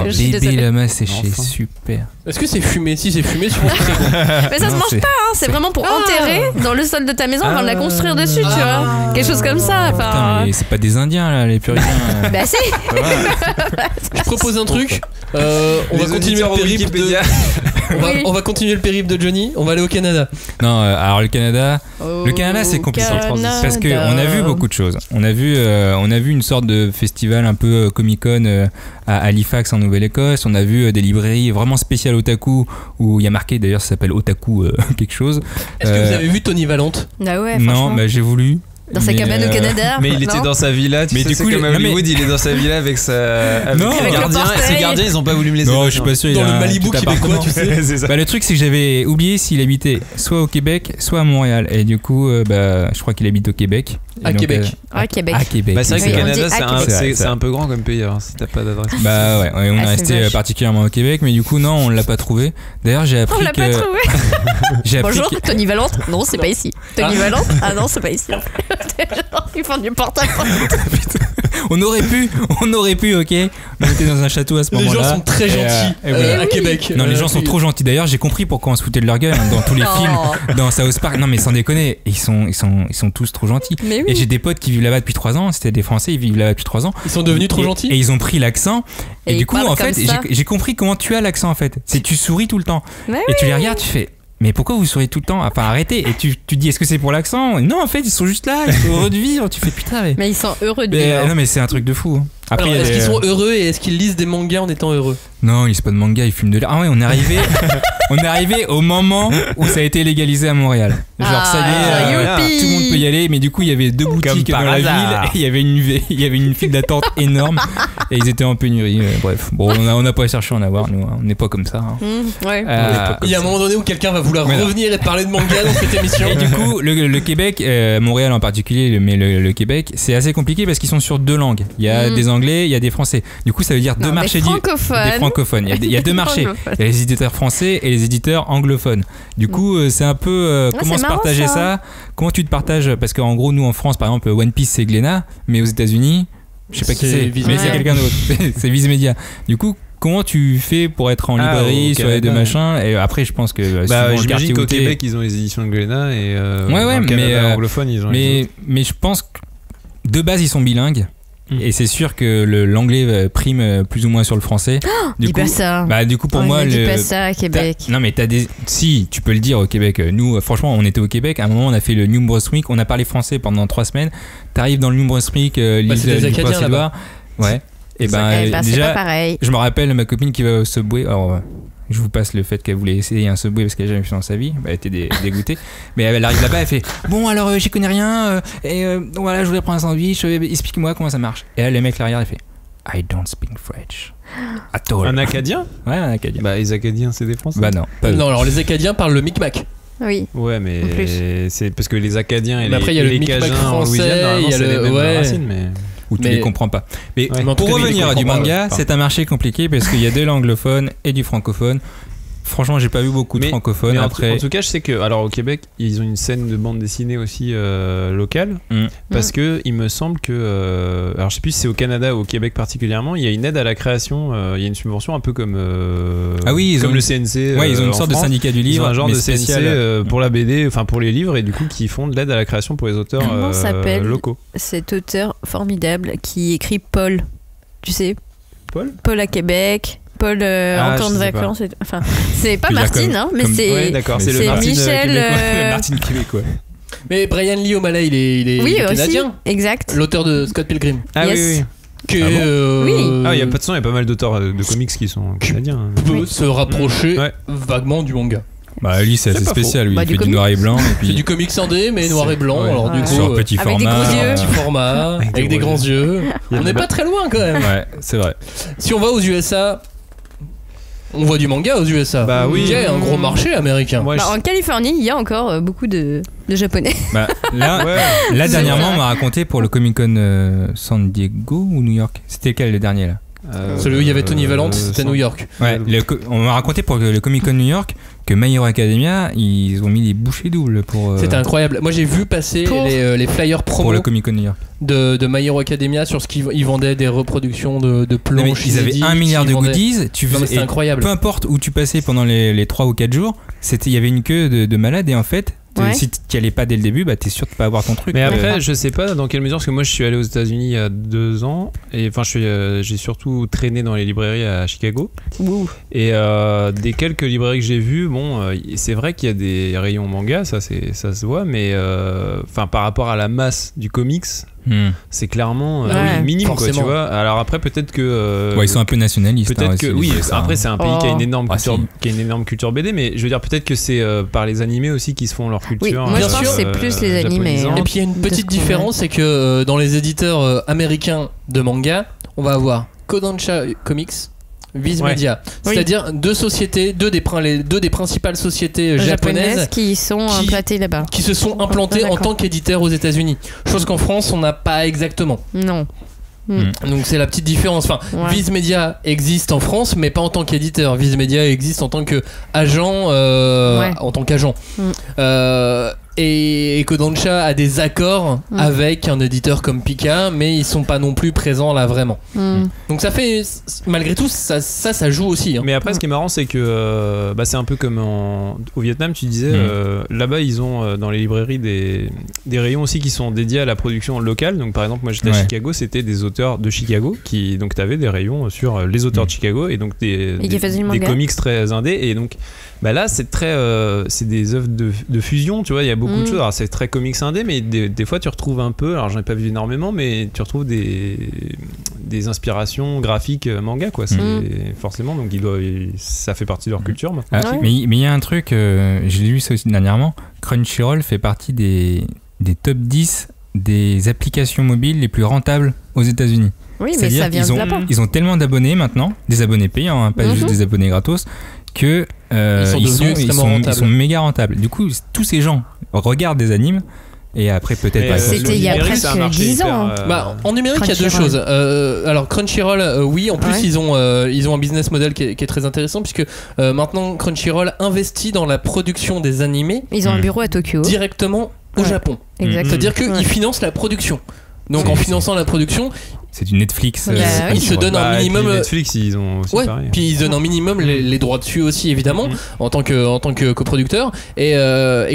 Bébé lama séché, super. Est-ce que c'est fumé ? Si c'est fumé, je pense que c'est bon. Mais ça se mange pas, c'est vraiment pour enterrer dans le sol de ta maison avant de la construire dessus, tu vois. Quelque chose comme ça. Putain, mais c'est pas des Indiens là, les Puritains. Bah si. Je propose un truc. On va continuer le périple de. On va continuer le périple de Johnny. On va aller au Canada. Non, alors le Canada c'est compliqué parce que on a vu beaucoup de choses. On a vu une sorte de festival un peu Comic-Con à Halifax en Nouvelle-Écosse. On a vu des librairies vraiment spéciales otaku où il y a marqué d'ailleurs ça s'appelle otaku quelque chose. Est-ce que vous avez vu Tony Valente ? Ah ouais, non, bah j'ai voulu. Dans sa cabane au Canada. Mais il était dans sa villa, tu sais, c'est comme à Hollywood, il est dans sa villa avec ses gardiens, et ses gardiens ils ont pas voulu me laisser. Non, je suis pas sûr. Dans le Malibu québécois, tu sais. Bah, le truc c'est que j'avais oublié s'il habitait soit au Québec, soit à Montréal. Et du coup, je crois qu'il habite au Québec. À Québec. À Québec. Bah, c'est vrai que le Canada, c'est un peu grand comme pays, alors si t'as pas d'adresse. Bah ouais, on est resté particulièrement au Québec, mais du coup, non, on l'a pas trouvé. D'ailleurs, j'ai appris que. On l'a pas trouvé. Bonjour, Tony Valente. Non, c'est pas ici. Tony Valente. Ah non, c'est pas ici. Ils font du porte-à-porte. On aurait pu, ok. On était dans un château à ce moment-là. Les gens sont très gentils à Québec. Non, les gens sont trop gentils. D'ailleurs, j'ai compris pourquoi on se foutait de leur gueule dans tous les films, dans South Park. Non, mais sans déconner, ils sont tous trop gentils. Et j'ai des potes qui vivent là-bas depuis 3 ans. C'était des Français, ils vivent là-bas depuis 3 ans. Ils sont devenus trop gentils. Et ils ont pris l'accent. Et du coup, en fait, j'ai compris comment tu as l'accent en fait. C'est tu souris tout le temps. Et tu les regardes, tu fais. Mais pourquoi vous souriez tout le temps ? Enfin, arrêtez. Et tu dis, est-ce que c'est pour l'accent ? Non, en fait, ils sont juste là, ils sont heureux de vivre. Tu fais putain. Mais ils sont heureux de vivre. Non, mais c'est un truc de fou. Après, alors, est-ce qu'ils sont heureux et est-ce qu'ils lisent des mangas en étant heureux ? Non, ils lisent pas de manga, ils fument de l'air. Ah ouais, on est arrivé au moment où ça a été légalisé à Montréal. Genre ça y est, tout le monde peut y aller, mais du coup il y avait 2 boutiques dans la ville et il y avait une file d'attente énorme et ils étaient en pénurie. Bref, bon, on n'a pas cherché à en avoir, nous, on n'est pas comme ça. Il y a un moment donné où quelqu'un va vouloir revenir et parler de manga dans cette émission. Et du coup, le Québec, Montréal en particulier, mais le Québec, c'est assez compliqué parce qu'ils sont sur 2 langues. Il y a des Anglais, il y a des Français. Du coup, ça veut dire 2 marchés francophones. Il y a 2 marchés. Il y a les éditeurs français et les éditeurs anglophones. Du coup, c'est un peu comment se partager ça. Comment tu te partages ? Parce qu'en gros, nous en France, par exemple, One Piece c'est Glénat, mais aux États-Unis, je sais pas qui c'est, mais c'est quelqu'un d'autre. C'est Viz Media. Du coup, comment tu fais pour être en librairie sur les 2 machins ? Et après, je pense que j'imagine qu'au Québec, ils ont les éditions de Glénat et dans le Canada anglophone, ils ont. Mais je pense que de base, ils sont bilingues. Et c'est sûr que l'anglais prime plus ou moins sur le français. Dis pas ça. Bah du coup pour moi dis pas ça à Québec. Non mais si tu peux le dire au Québec. Nous franchement on était au Québec. À un moment on a fait le New Brunswick. On a parlé français pendant 3 semaines. T'arrives dans le New Brunswick, l'île du Prince-Édouard. Ouais. Et déjà, pas pareil. Je me rappelle ma copine qui va au Subway. Alors je vous passe le fait qu'elle voulait essayer un Subway parce qu'elle n'a jamais fait dans sa vie. Elle était dégoûtée. Mais elle arrive là-bas, elle fait bon alors j'y connais rien donc voilà je voulais prendre un sandwich. Explique-moi comment ça marche. Et là le mec la regarde et fait I don't speak French. At all. Un Acadien ? Ouais, un Acadien. Bah les Acadiens c'est des Français. Bah non. Non alors les Acadiens parlent le Micmac. Oui. Ouais mais c'est parce que les Acadiens et après, les Cajuns en Louisiane, normalement c'est les mêmes racines mais. où tu les comprends pas. Mais pour revenir à du manga, c'est un marché compliqué parce qu'il y a de l'anglophone et du francophone. Franchement, j'ai pas vu beaucoup de francophones. En tout cas, je sais que, alors au Québec, ils ont une scène de bande dessinée aussi locale, parce que il me semble que, alors je sais plus si c'est au Canada ou au Québec particulièrement, il y a une aide à la création, il y a une subvention un peu comme comme le CNC. Ouais, ils ont une sorte de syndicat du livre, ils ont un genre de CNC pour la BD, enfin pour les livres, et du coup qui font de l'aide à la création pour les auteurs locaux. Cet auteur formidable qui écrit Paul, tu sais, Paul à Québec. Paul en temps de vacances. Enfin, c'est pas Martine, hein, mais c'est. Ouais, d'accord, c'est le Michel. Martine québécois. Mais Brian Lee O'Malley, il est canadien. Aussi, exact. L'auteur de Scott Pilgrim. Ah oui. Oui. Ah, il y a pas de son, il y a pas mal d'auteurs de comics qui sont canadiens. Peut se rapprocher vaguement du manga. Bah lui c'est assez spécial, lui. Il fait du noir et blanc. C'est du comics indé mais noir et blanc. Alors du coup, sur petit format, avec des grands yeux. On n'est pas très loin quand même. Ouais, c'est vrai. Si on va aux USA, on voit du manga aux USA. Bah oui. Il y a un gros marché américain. En Californie, il y a encore beaucoup de japonais. Bah, là dernièrement, on m'a raconté pour le Comic Con San Diego ou New York. C'était lequel le dernier là? Celui où il y avait Tony Valente, c'était New York. Ouais, on m'a raconté pour le Comic Con New York que My Hero Academia, ils ont mis des bouchées doubles pour. C'était incroyable. Moi j'ai vu passer les flyers promo pour le Comic Con New York de My Hero Academia sur ce qu'ils vendaient des reproductions de planches. Ils avaient 1 milliard de goodies. C'était incroyable. Peu importe où tu passais pendant les 3 ou 4 jours, il y avait une queue de malades et en fait. Si tu allais pas dès le début, bah t'es sûr de pas avoir ton truc. Mais après, je sais pas dans quelle mesure, parce que moi je suis allé aux États-Unis il y a 2 ans, et enfin j'ai surtout traîné dans les librairies à Chicago. Et des quelques librairies que j'ai vues, c'est vrai qu'il y a des rayons manga, ça se voit, mais enfin par rapport à la masse du comics. C'est clairement minime, quoi, tu vois. Alors après peut-être que ils sont un peu nationalistes. Peut-être que après c'est un pays qui a une énorme culture BD, mais je veux dire peut-être que c'est par les animés aussi qui se font leur culture. Moi je pense que c'est plus les animés. Et puis il y a une petite différence, c'est que dans les éditeurs américains de manga, on va avoir Kodansha Comics, Viz Media, c'est-à-dire deux des principales sociétés japonaises qui sont implantées là-bas, qui se sont implantées en tant qu'éditeurs aux États-Unis. Chose qu'en France on n'a pas exactement. Non. Donc c'est la petite différence. Enfin, Viz Media existe en France, mais pas en tant qu'éditeur. Viz Media existe en tant qu'agent, en tant qu'agent. Et Kodansha a des accords avec un éditeur comme Pika, mais ils sont pas non plus présents là vraiment. Donc ça fait, malgré tout, ça joue aussi. Mais après, ce qui est marrant, c'est que c'est un peu comme au Vietnam, tu disais, là-bas ils ont dans les librairies des rayons aussi qui sont dédiés à la production locale. Donc par exemple, moi j'étais à Chicago, c'était des auteurs de Chicago donc t'avais des rayons sur les auteurs de Chicago et donc des comics très indés. Et donc là c'est c'est des œuvres de fusion, tu vois. Il y a beaucoup de choses. Alors c'est très comics indé, mais des fois tu retrouves un peu, alors j'en ai pas vu énormément, mais tu retrouves des inspirations graphiques manga, quoi. C'est forcément, donc ça fait partie de leur culture. Mais il y a un truc, j'ai lu ça aussi dernièrement, Crunchyroll fait partie des top 10 des applications mobiles les plus rentables aux États-Unis. Oui, mais ça vient de là-bas. Ils ont tellement d'abonnés maintenant, des abonnés payants, pas juste des abonnés gratos, que ils sont méga rentables. Du coup, tous ces gens regardent des animes et après peut-être c'était il y a presque 10 ans. En numérique, il y a deux choses. Alors Crunchyroll, en plus ils ont un business model qui est très intéressant, puisque maintenant Crunchyroll investit dans la production des animés. Ils ont un bureau à Tokyo directement au Japon. C'est-à-dire qu'ils financent la production. Donc en finançant la production, c'est du Netflix. Ils se donnent un minimum. Netflix, ils ont aussi pareil. Puis ils donnent un minimum les droits dessus aussi, évidemment, en tant que coproducteur. Et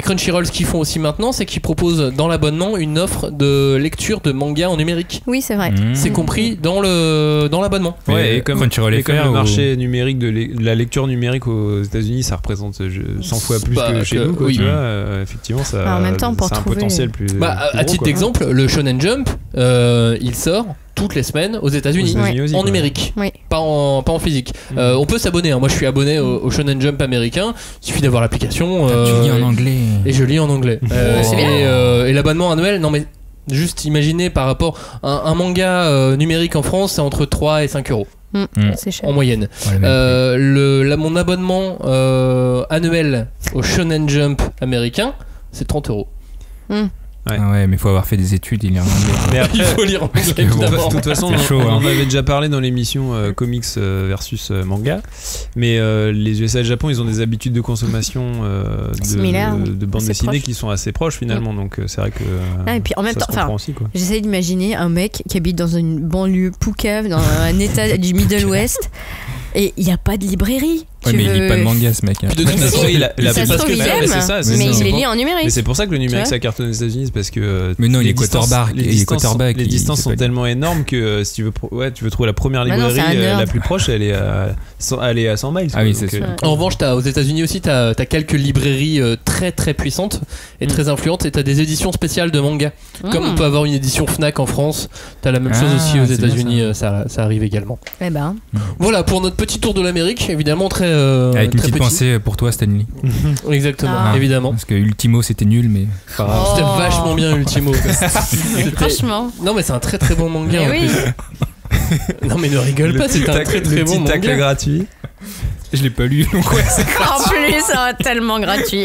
Crunchyroll, ce qu'ils font aussi maintenant, c'est qu'ils proposent dans l'abonnement une offre de lecture de manga en numérique. Oui, c'est vrai. C'est compris dans l'abonnement. Et comme le marché numérique de la lecture numérique aux États-Unis, ça représente 100 fois plus que chez nous. Tu vois, effectivement, ça. En même temps, c'est un potentiel plus. À titre d'exemple, le Shonen Jump, il sort toutes les semaines aux États-Unis en numérique, pas en physique. On peut s'abonner. Moi, je suis abonné au Shonen Jump américain. Il suffit d'avoir l'application. Tu lis en anglais. Et je lis en anglais. Et l'abonnement annuel, non mais juste imaginez par rapport à un manga numérique en France, c'est entre 3 et 5 euros. C'est cher. En moyenne. Mon abonnement annuel au Shonen Jump américain, c'est 30 euros. Ouais, mais il faut avoir fait des études, il est en anglais. Mais après, il faut lire en anglais, de évidemment. toute façon, on en avait déjà parlé dans l'émission comics versus manga. Mais les USA et le Japon, ils ont des habitudes de consommation de bande dessinée qui sont assez proches finalement. Donc c'est vrai que. Et puis en même temps, j'essaie d'imaginer un mec qui habite dans une banlieue poucave, dans un état du Middle West, et il n'y a pas de librairie. Ouais, mais il lit pas de manga, ce mec. De toute façon, il lit en numérique. Mais c'est pour ça que le numérique ça cartonne aux États-Unis, parce que. Mais non, il est quarterback. Les distances sont tellement énormes que si tu veux trouver la première librairie la plus proche, elle est à 100 miles. Ah oui, c'est sûr. En revanche, aux États-Unis aussi, t'as quelques librairies très très puissantes et très influentes, et t'as des éditions spéciales de manga. Comme on peut avoir une édition Fnac en France, t'as la même chose aussi aux États-Unis, ça arrive également. Eh ben. Voilà pour notre petit tour de l'Amérique, évidemment très. Avec une petite petit. pensée pour toi, Stanley. Exactement, évidemment. Parce que Ultimo c'était nul, mais. C'était vachement bien, Ultimo. Franchement. Non, mais c'est un très très bon manga en plus. Non, mais ne rigole pas, c'est un très très bon manga. Tacle gratuit. Je l'ai pas lu, donc ouais, c'est gratuit. En plus, tellement gratuit.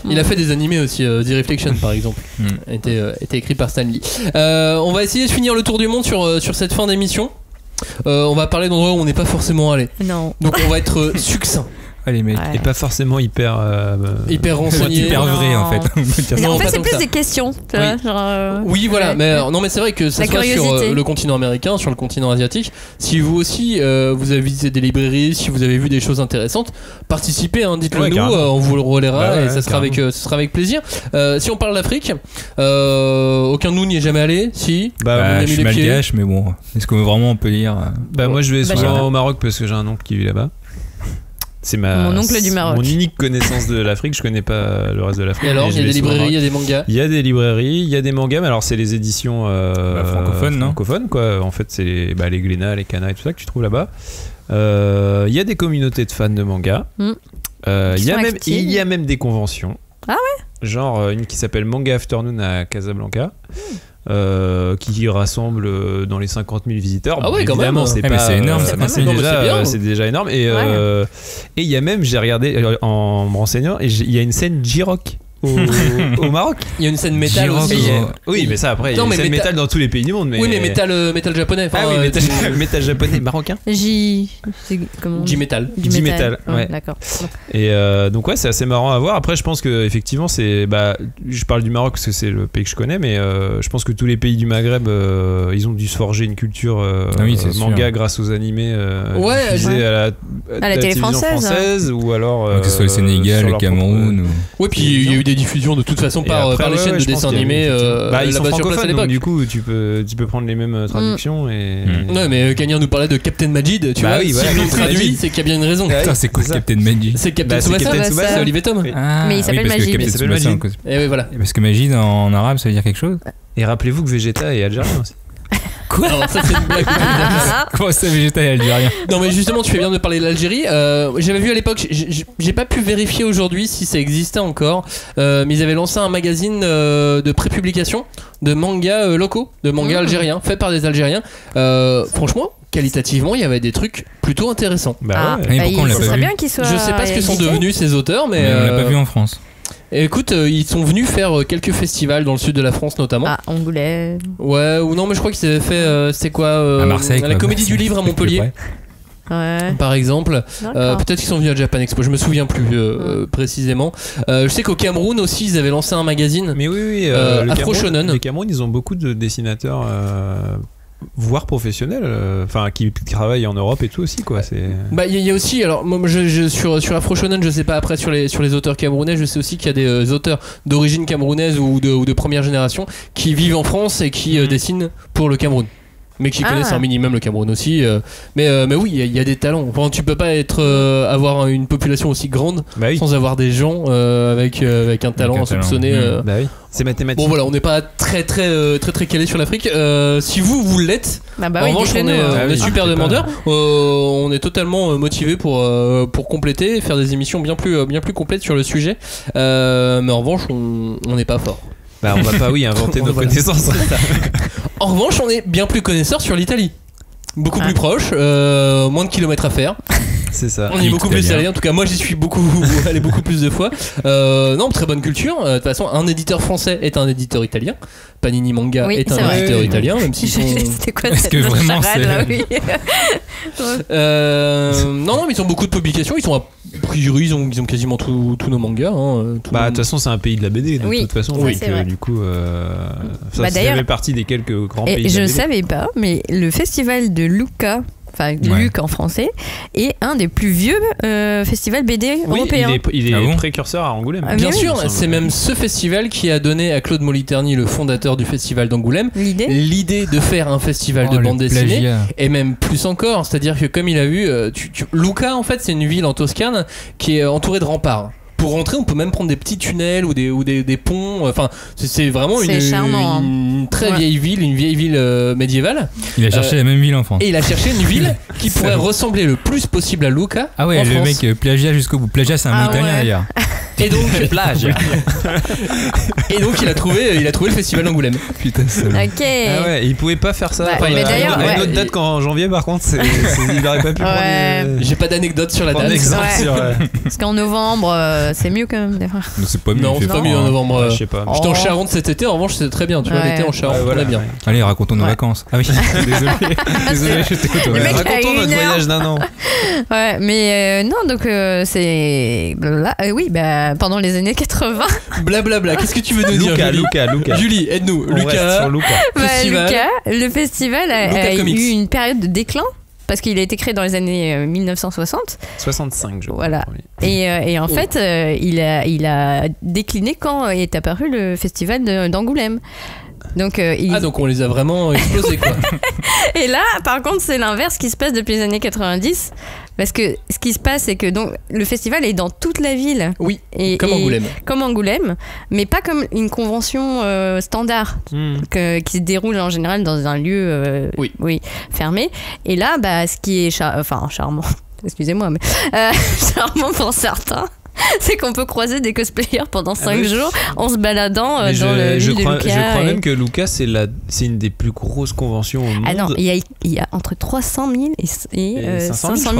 Il a fait des animés aussi, The Reflection par exemple. Était écrit par Stan Lee. On va essayer de finir le tour du monde sur cette fin d'émission. On va parler d'endroits où on n'est pas forcément allé. Non. Donc on va être succinct. Allez mec, et pas forcément hyper renseigné, hyper vrai en fait. En fait, c'est plus des questions. Tu vois, oui, voilà. Mais non, mais c'est vrai que ça soit sur le continent américain, sur le continent asiatique. Si vous aussi vous avez visité des librairies, si vous avez vu des choses intéressantes, participez. Dites-le nous, on vous le relaiera et ça sera avec plaisir. Si on parle d'Afrique, aucun de nous n'y est jamais allé. Si. Je suis malgache, mais bon, est-ce que vraiment on peut lire moi, je vais souvent au Maroc parce que j'ai un oncle qui vit là-bas. C'est mon oncle du Maroc. Mon unique connaissance de l'Afrique. Je connais pas le reste de l'Afrique. Et alors, il y a des librairies, il y a des mangas. Il y a des librairies, il y a des mangas, mais alors c'est les éditions francophones, quoi. En fait, c'est les Glénat, les Kana et tout ça que tu trouves là-bas. Il y a des communautés de fans de mangas. Il y a même des conventions. Ah ouais. Genre une qui s'appelle Manga Afternoon à Casablanca. Qui rassemble dans les 50 000 visiteurs. Ah ouais, quand même. C'est énorme. C'est déjà énorme. Et il y a même, j'ai regardé en me renseignant, et il y a une scène J-Rock au Maroc. Il y a une scène métal aussi. Oui, mais ça après, il y a une scène métal dans tous les pays du monde. Oui, mais métal japonais. Métal japonais marocain. J-Metal. J-Metal, ouais. D'accord. Et donc ouais, c'est assez marrant à voir. Après, je pense que effectivement, je parle du Maroc parce que c'est le pays que je connais, mais je pense que tous les pays du Maghreb, ils ont dû se forger une culture manga grâce aux animés diffusés à la télé française ou alors que ce soit le Sénégal, le Cameroun. Ouais, puis il y a eu des diffusions de toute façon par les chaînes de dessins animés ils sont francophones, à l'époque. Du coup tu peux prendre les mêmes traductions et ouais, mais Kanye nous parlait de Captain Majid, tu vois, si on traduit c'est qu'il y a bien une raison. Putain, c'est quoi Captain Majid? C'est Captain Tsubasa, c'est Olivier Tom. Mais il s'appelle Majid. Et oui, voilà. Parce que Majid en arabe ça veut dire quelque chose. Et rappelez-vous que Vegeta est algérien aussi. Quoi? Alors, ça c'est une blague. Comment ça, Vegeta est algérien? Non, mais justement, tu fais bien de parler de l'Algérie. J'avais vu à l'époque, j'ai pas pu vérifier aujourd'hui si ça existait encore, mais ils avaient lancé un magazine de prépublication de mangas locaux, de mangas algériens, faits par des Algériens. Franchement, qualitativement, il y avait des trucs plutôt intéressants. Pourquoi on l'a pas vu? Bien qu'ils soient Je sais pas ce que sont devenus ces auteurs, mais on l'a pas vu en France. Écoute, ils sont venus faire quelques festivals dans le sud de la France notamment. Ah, Angoulême. Ouais, ou non, mais je crois qu'ils avaient fait, c'était quoi à Marseille, la Comédie du Livre à Montpellier. Ouais. Par exemple, peut-être qu'ils sont venus à Japan Expo, je me souviens plus précisément. Je sais qu'au Cameroun aussi, ils avaient lancé un magazine. Mais oui, Afro Shonen. Le Cameroun, ils ont beaucoup de dessinateurs. Voire professionnels, qui travaillent en Europe et tout aussi, quoi. Il y a aussi, alors moi sur Afro Shonen, je sais pas après sur les auteurs camerounais, je sais aussi qu'il y a des auteurs d'origine camerounaise ou de première génération qui vivent en France et qui dessinent pour le Cameroun, mais qui connaissent un minimum le Cameroun aussi. Mais oui, il y a des talents. Enfin, tu peux pas avoir une population aussi grande sans avoir des gens avec un talent soupçonné. C'est mathématique. Bon voilà, on n'est pas très calé sur l'Afrique. Si vous l'êtes, en revanche on est super demandeurs. On est totalement motivés pour compléter et faire des émissions bien plus complètes sur le sujet. Mais en revanche, on n'est pas fort. On va pas inventer nos connaissances. En revanche, on est bien plus connaisseurs sur l'Italie. Beaucoup plus proche, moins de kilomètres à faire. C'est ça. On y est beaucoup plus allé. En tout cas, moi j'y suis allé beaucoup plus de fois. Non, très bonne culture. De toute façon, un éditeur français est un éditeur italien. Panini Manga est un éditeur italien, même si c'était quoi Est-ce que vraiment là, oui. Non, mais ils ont beaucoup de publications. Ils sont a priori, ils ont quasiment tous nos mangas. Hein, de toute façon, c'est un pays de la BD. De toute façon, du coup, ça fait partie des quelques grands pays. Et je ne savais pas, mais le festival de Lucca. Enfin, Luc en français, est un des plus vieux festivals BD européens. Il est précurseur à Angoulême. Bien sûr, c'est même ce festival qui a donné à Claude Moliterni, le fondateur du festival d'Angoulême, l'idée de faire un festival de bande dessinée, et même plus encore, c'est-à-dire que comme il a vu, Lucca en fait c'est une ville en Toscane qui est entourée de remparts. Pour rentrer, on peut même prendre des petits tunnels ou des ponts. Enfin, c'est vraiment une très vieille ville médiévale. Il a cherché la même ville en France. Et il a cherché une ville qui pourrait ressembler le plus possible à Lucca. Ah ouais, le mec plagiat jusqu'au bout. Plagiat, c'est un Italien d'ailleurs. Et donc, il a trouvé le festival d'Angoulême. Putain, c'est ok. Ah ouais, il pouvait pas faire ça. Mais d'ailleurs, une autre date qu'en janvier, par contre, il aurait pas pu prendre. J'ai pas d'anecdote sur la date. Parce qu'en novembre, c'est mieux quand même. Mais c'est pas mieux. Non, c'est pas mieux en novembre. Je sais pas. J'étais en Charente cet été, en revanche, c'était très bien. Tu vois, l'été en Charente, voilà bien. Allez, racontons nos vacances. Ah oui, désolé, je t'écoute. Racontons notre voyage d'un an. Ouais, mais non, donc c'est. Oui, pendant les années 80. Blablabla, qu'est-ce que tu veux nous dire, Lucca. Julie, aide-nous. Lucca. Le festival a eu une période de déclin. Parce qu'il a été créé dans les années 1960. 65, je crois. Voilà. Et en fait, il a décliné quand est apparu le festival d'Angoulême. Donc, donc on les a vraiment explosés, quoi. Et là, par contre, c'est l'inverse qui se passe depuis les années 90. Parce que ce qui se passe, c'est que donc, le festival est dans toute la ville. Oui, Angoulême. Comme Angoulême, mais pas comme une convention standard qui se déroule en général dans un lieu fermé. Et là, ce qui est charmant, excusez-moi, mais charmant pour certains, c'est qu'on peut croiser des cosplayers pendant 5 jours en se baladant dans le ville de Lucca. Je crois même que Lucca, c'est une des plus grosses conventions au monde. Ah non, il y a entre 300 000 et 500 000.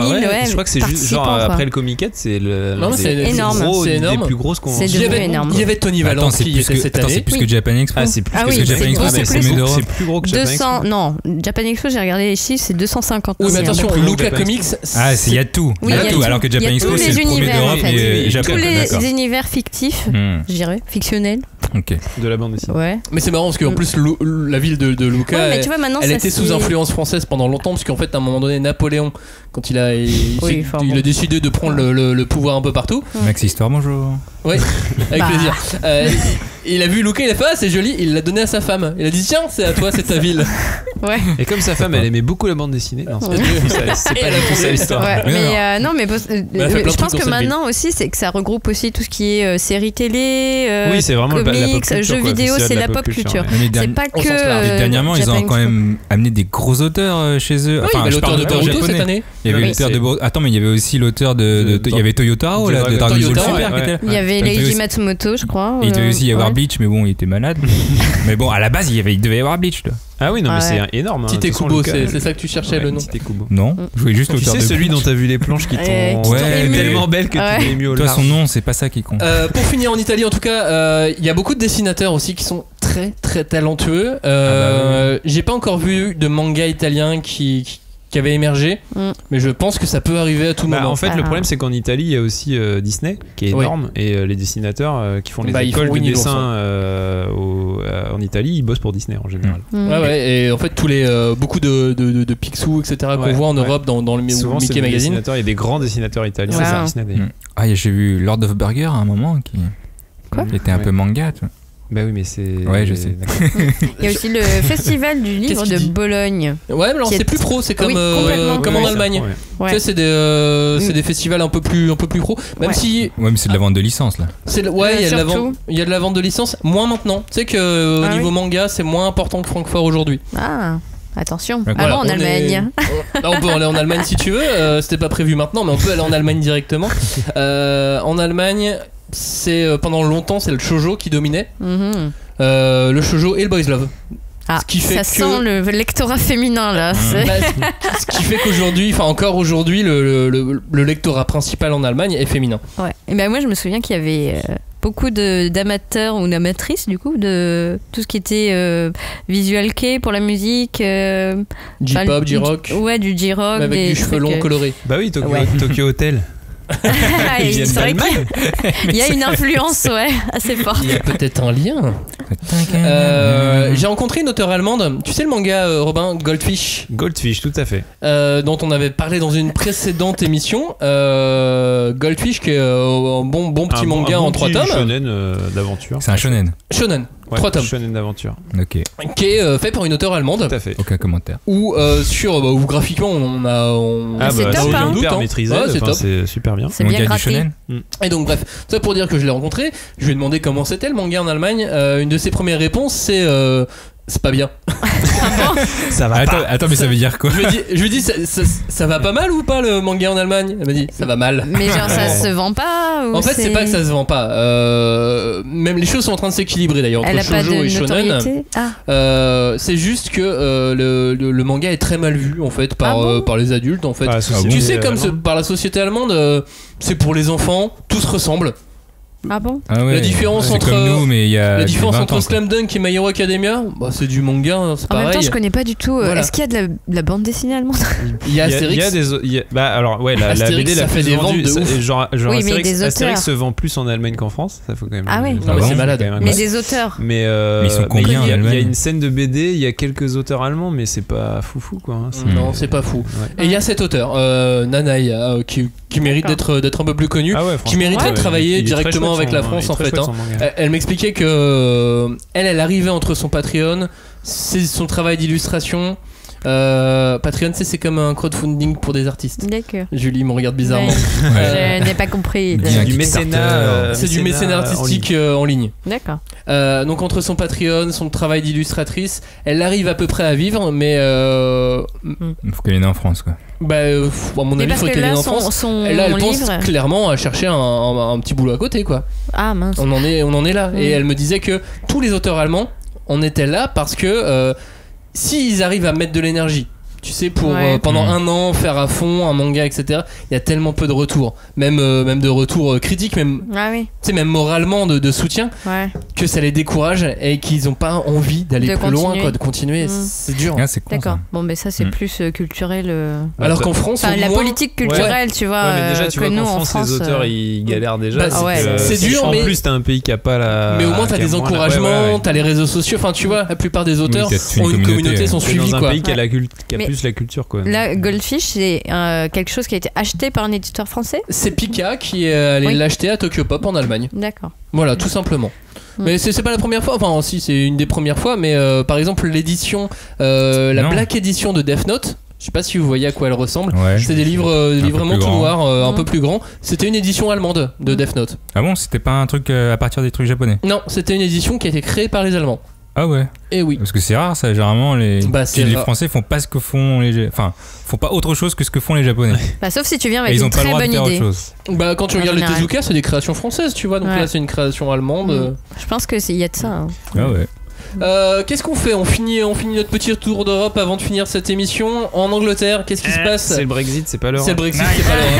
Je crois que c'est juste genre après le Comic-Con, c'est énorme. C'est une des plus grosses conventions. C'est devenu énorme. Il y avait Tony Valente qui était cette année. C'est plus que Japan Expo. Ah, c'est plus que Japan Expo, c'est plus gros que Japan Expo. Non, Japan Expo, j'ai regardé les chiffres, c'est 250 000. Oui, mais attention, Lucca Comics. Ah, il y a tout. Il y a tout. Alors que Japan Expo, c'est le premier d'Europe et Japan. Tous les univers fictifs, je dirais, fictionnels. Okay. De la bande dessinée. Ouais. Mais c'est marrant parce qu'en plus la ville de Lucca, elle était sous influence française pendant longtemps parce qu'en fait à un moment donné Napoléon, quand il a décidé de prendre le pouvoir un peu partout. Max Histoire, bonjour. Oui, avec plaisir. Il a vu Lucca, il a fait c'est joli, il l'a donné à sa femme. Il a dit tiens, c'est à toi, c'est ta ville. Ouais. Et comme sa femme, elle aimait beaucoup la bande dessinée. Non, c'est pas l'histoire. Ouais, mais non, mais je pense que maintenant aussi, c'est que ça regroupe aussi tout ce qui est séries télé, oui, c'est vraiment comics, jeux vidéo, c'est la pop culture. C'est pas que. Dernièrement, ils ont quand même amené des gros auteurs chez eux. Enfin, l'auteur de Boruto cette année. Il y avait l'auteur de Boruto. Attends, mais il y avait aussi l'auteur de. Il y avait Toyotaro là, de Dragon Ball Super qui était là. Il y avait Leiji Matsumoto, je crois. Il devait aussi y avoir Bleach, mais bon, il était malade. Mais bon, à la base, il devait y avoir Bleach là. Ah oui, non, mais c'est énorme. Tite Kubo, c'est ça que tu cherchais le nom. Non, je voulais juste l'auteur de Bleach. C'est celui dont t'as vu les planches qui t'ont tellement belles que tu l'as mis au large. Toi, son nom, c'est pas ça qui compte. Pour finir en Italie, en tout cas, il y a beaucoup de dessinateurs aussi qui sont très très talentueux. J'ai pas encore vu de manga italien qui avait émergé, mais je pense que ça peut arriver à tout moment. En fait, le problème, c'est qu'en Italie, il y a aussi Disney, qui est énorme, et les dessinateurs qui font les écoles de dessin en Italie, ils bossent pour Disney en général. Et en fait, beaucoup de Picsou, etc., qu'on voit en Europe dans le Mickey Magazine. Il y a des grands dessinateurs italiens. Ouais. C'est Disney d'ailleurs. Ah, j'ai vu Lord of Burger à un moment qui était un peu manga, tu vois. Bah oui, mais c'est. Ouais, je sais. Il y a aussi le festival du livre de Bologne. Ouais, mais alors c'est plus pro, c'est comme en Allemagne. Tu sais, c'est des festivals un peu plus pro. Même si. Ouais, mais c'est de la vente de licence là. Il y a de la vente de licence. Moins maintenant. Tu sais que au niveau manga, c'est moins important que Francfort aujourd'hui. Ah. Attention, allons en Allemagne. On peut aller en Allemagne si tu veux. C'était pas prévu maintenant, mais on peut aller en Allemagne directement. En Allemagne, pendant longtemps, c'est le shoujo qui dominait. Le shoujo et le boys love. Ce qui fait sent le lectorat féminin là. Ce qui fait qu'aujourd'hui, encore aujourd'hui, le lectorat principal en Allemagne est féminin. Ouais. Et ben moi je me souviens qu'il y avait beaucoup d'amateurs ou d'amatrices du coup de tout ce qui était visual kei pour la musique. J-pop, J-rock. Ouais, du J-rock. Avec du cheveux longs colorés. Bah oui, Tokyo Hotel. C'est vrai qu'il y a une influence assez forte. Il y a peut-être un lien. J'ai rencontré une auteure allemande. Tu sais le manga Robin, Goldfish, tout à fait. Dont on avait parlé dans une précédente émission. Goldfish qui est un bon petit manga en 3 tomes. Shonen d'aventure. C'est un shonen. Shonen. 3 tomes. Shonen d'aventure. Ok. Qui est fait par une auteure allemande. Tout à fait. Aucun commentaire. Où où graphiquement c'est top, hein. Super maîtrisé. C'est super bien. C'est bien gratté. Et donc bref, ça pour dire que je l'ai rencontré. Je lui ai demandé comment c'était le manga en Allemagne. Une de ses premières réponses c'est pas bien. Ça va pas. Attends, mais ça veut dire quoi? Je lui dis ça va pas mal ou pas le manga en Allemagne? Elle m'a dit ça va mal. Mais genre ça se vend pas ou En fait c'est pas que ça se vend pas. Même les choses sont en train de s'équilibrer d'ailleurs entre shoujo et shonen. C'est juste que le manga est très mal vu en fait par les adultes en fait. Tu sais comme par la société allemande c'est pour les enfants, tout se ressemble. Ah bon? La différence entre nous, mais la différence entre Slam Dunk et My Hero Academia, c'est du manga, c'est pareil. En même temps, je connais pas du tout. Voilà. Est-ce qu'il y a de la bande dessinée allemande? Il y a Astérix. La BD la fait plus des ventes vendue. de ouf. Genre oui, Astérix se vend plus en Allemagne qu'en France. Ça faut quand même. Ah oui. Non, mais c'est malade. Mais des auteurs. Mais ils sont combien en Allemagne? Il y a une scène de BD, il y a quelques auteurs allemands, mais c'est pas foufou quoi. Non, c'est pas fou. Et il y a cet auteur, Nanaya, qui mérite d'être un peu plus connu, qui mériterait de travailler directement avec la France en fait. Elle m'expliquait que elle arrivait entre son Patreon, son travail d'illustration. Patreon, c'est comme un crowdfunding pour des artistes. D'accord. Julie me regarde bizarrement. Je n'ai pas compris. C'est du mécénat. C'est du mécénat artistique en ligne. D'accord. Donc entre son Patreon, son travail d'illustratrice, elle arrive à peu près à vivre, mais il faut qu'elle vienne en France quoi. À mon avis, il faut qu'elle vienne en France. Là, elle pense clairement à chercher un petit boulot à côté quoi. Ah mince. On en est là. Et elle me disait que tous les auteurs allemands en étaient là parce que s'ils arrivent à mettre de l'énergie, tu sais, pour pendant un an faire à fond un manga, etc. Il y a tellement peu de retours, même de retours critiques, même, tu sais, même moralement de soutien, que ça les décourage et qu'ils n'ont pas envie d'aller plus loin, quoi, de continuer. C'est dur. C'est con, d'accord. Bon, mais ça c'est plus culturel. Alors qu'en France, la politique culturelle, tu vois. Mais déjà, tu vois qu'en France, les auteurs ils galèrent déjà. C'est dur, mais en plus t'as un pays qui a pas la. Mais au moins t'as des encouragements, t'as les réseaux sociaux. Enfin, tu vois, la plupart des auteurs ont une communauté, sont suivis. Dans un pays qui a plus la culture quoi. Là, Goldfish, c'est quelque chose qui a été acheté par un éditeur français. C'est Pika qui est allé l'acheter à Tokyo Pop en Allemagne. D'accord. Voilà, tout simplement. Mais c'est pas la première fois, enfin si, c'est une des premières fois, mais par exemple l'édition, la Black Edition de Death Note, je sais pas si vous voyez à quoi elle ressemble, c'est des livres vraiment tout noirs, un peu plus grands. C'était une édition allemande de Death Note. Ah bon, c'était pas un truc à partir des trucs japonais? Non, c'était une édition qui a été créée par les Allemands. Ah ouais. Et oui. Parce que c'est rare ça, généralement les Français font pas ce que font font pas autre chose que ce que font les Japonais. Sauf si tu viens avec une très bonne idée. Quand tu regardes les Tezuka, c'est des créations françaises, tu vois, donc là c'est une création allemande. Je pense que y a de ça. Hein. Ah ouais. Qu'est-ce qu'on fait? On finit notre petit tour d'Europe avant de finir cette émission. En Angleterre, qu'est-ce qui se passe? C'est le Brexit, c'est pas l'Europe. C'est le Brexit, c'est pas l'Europe.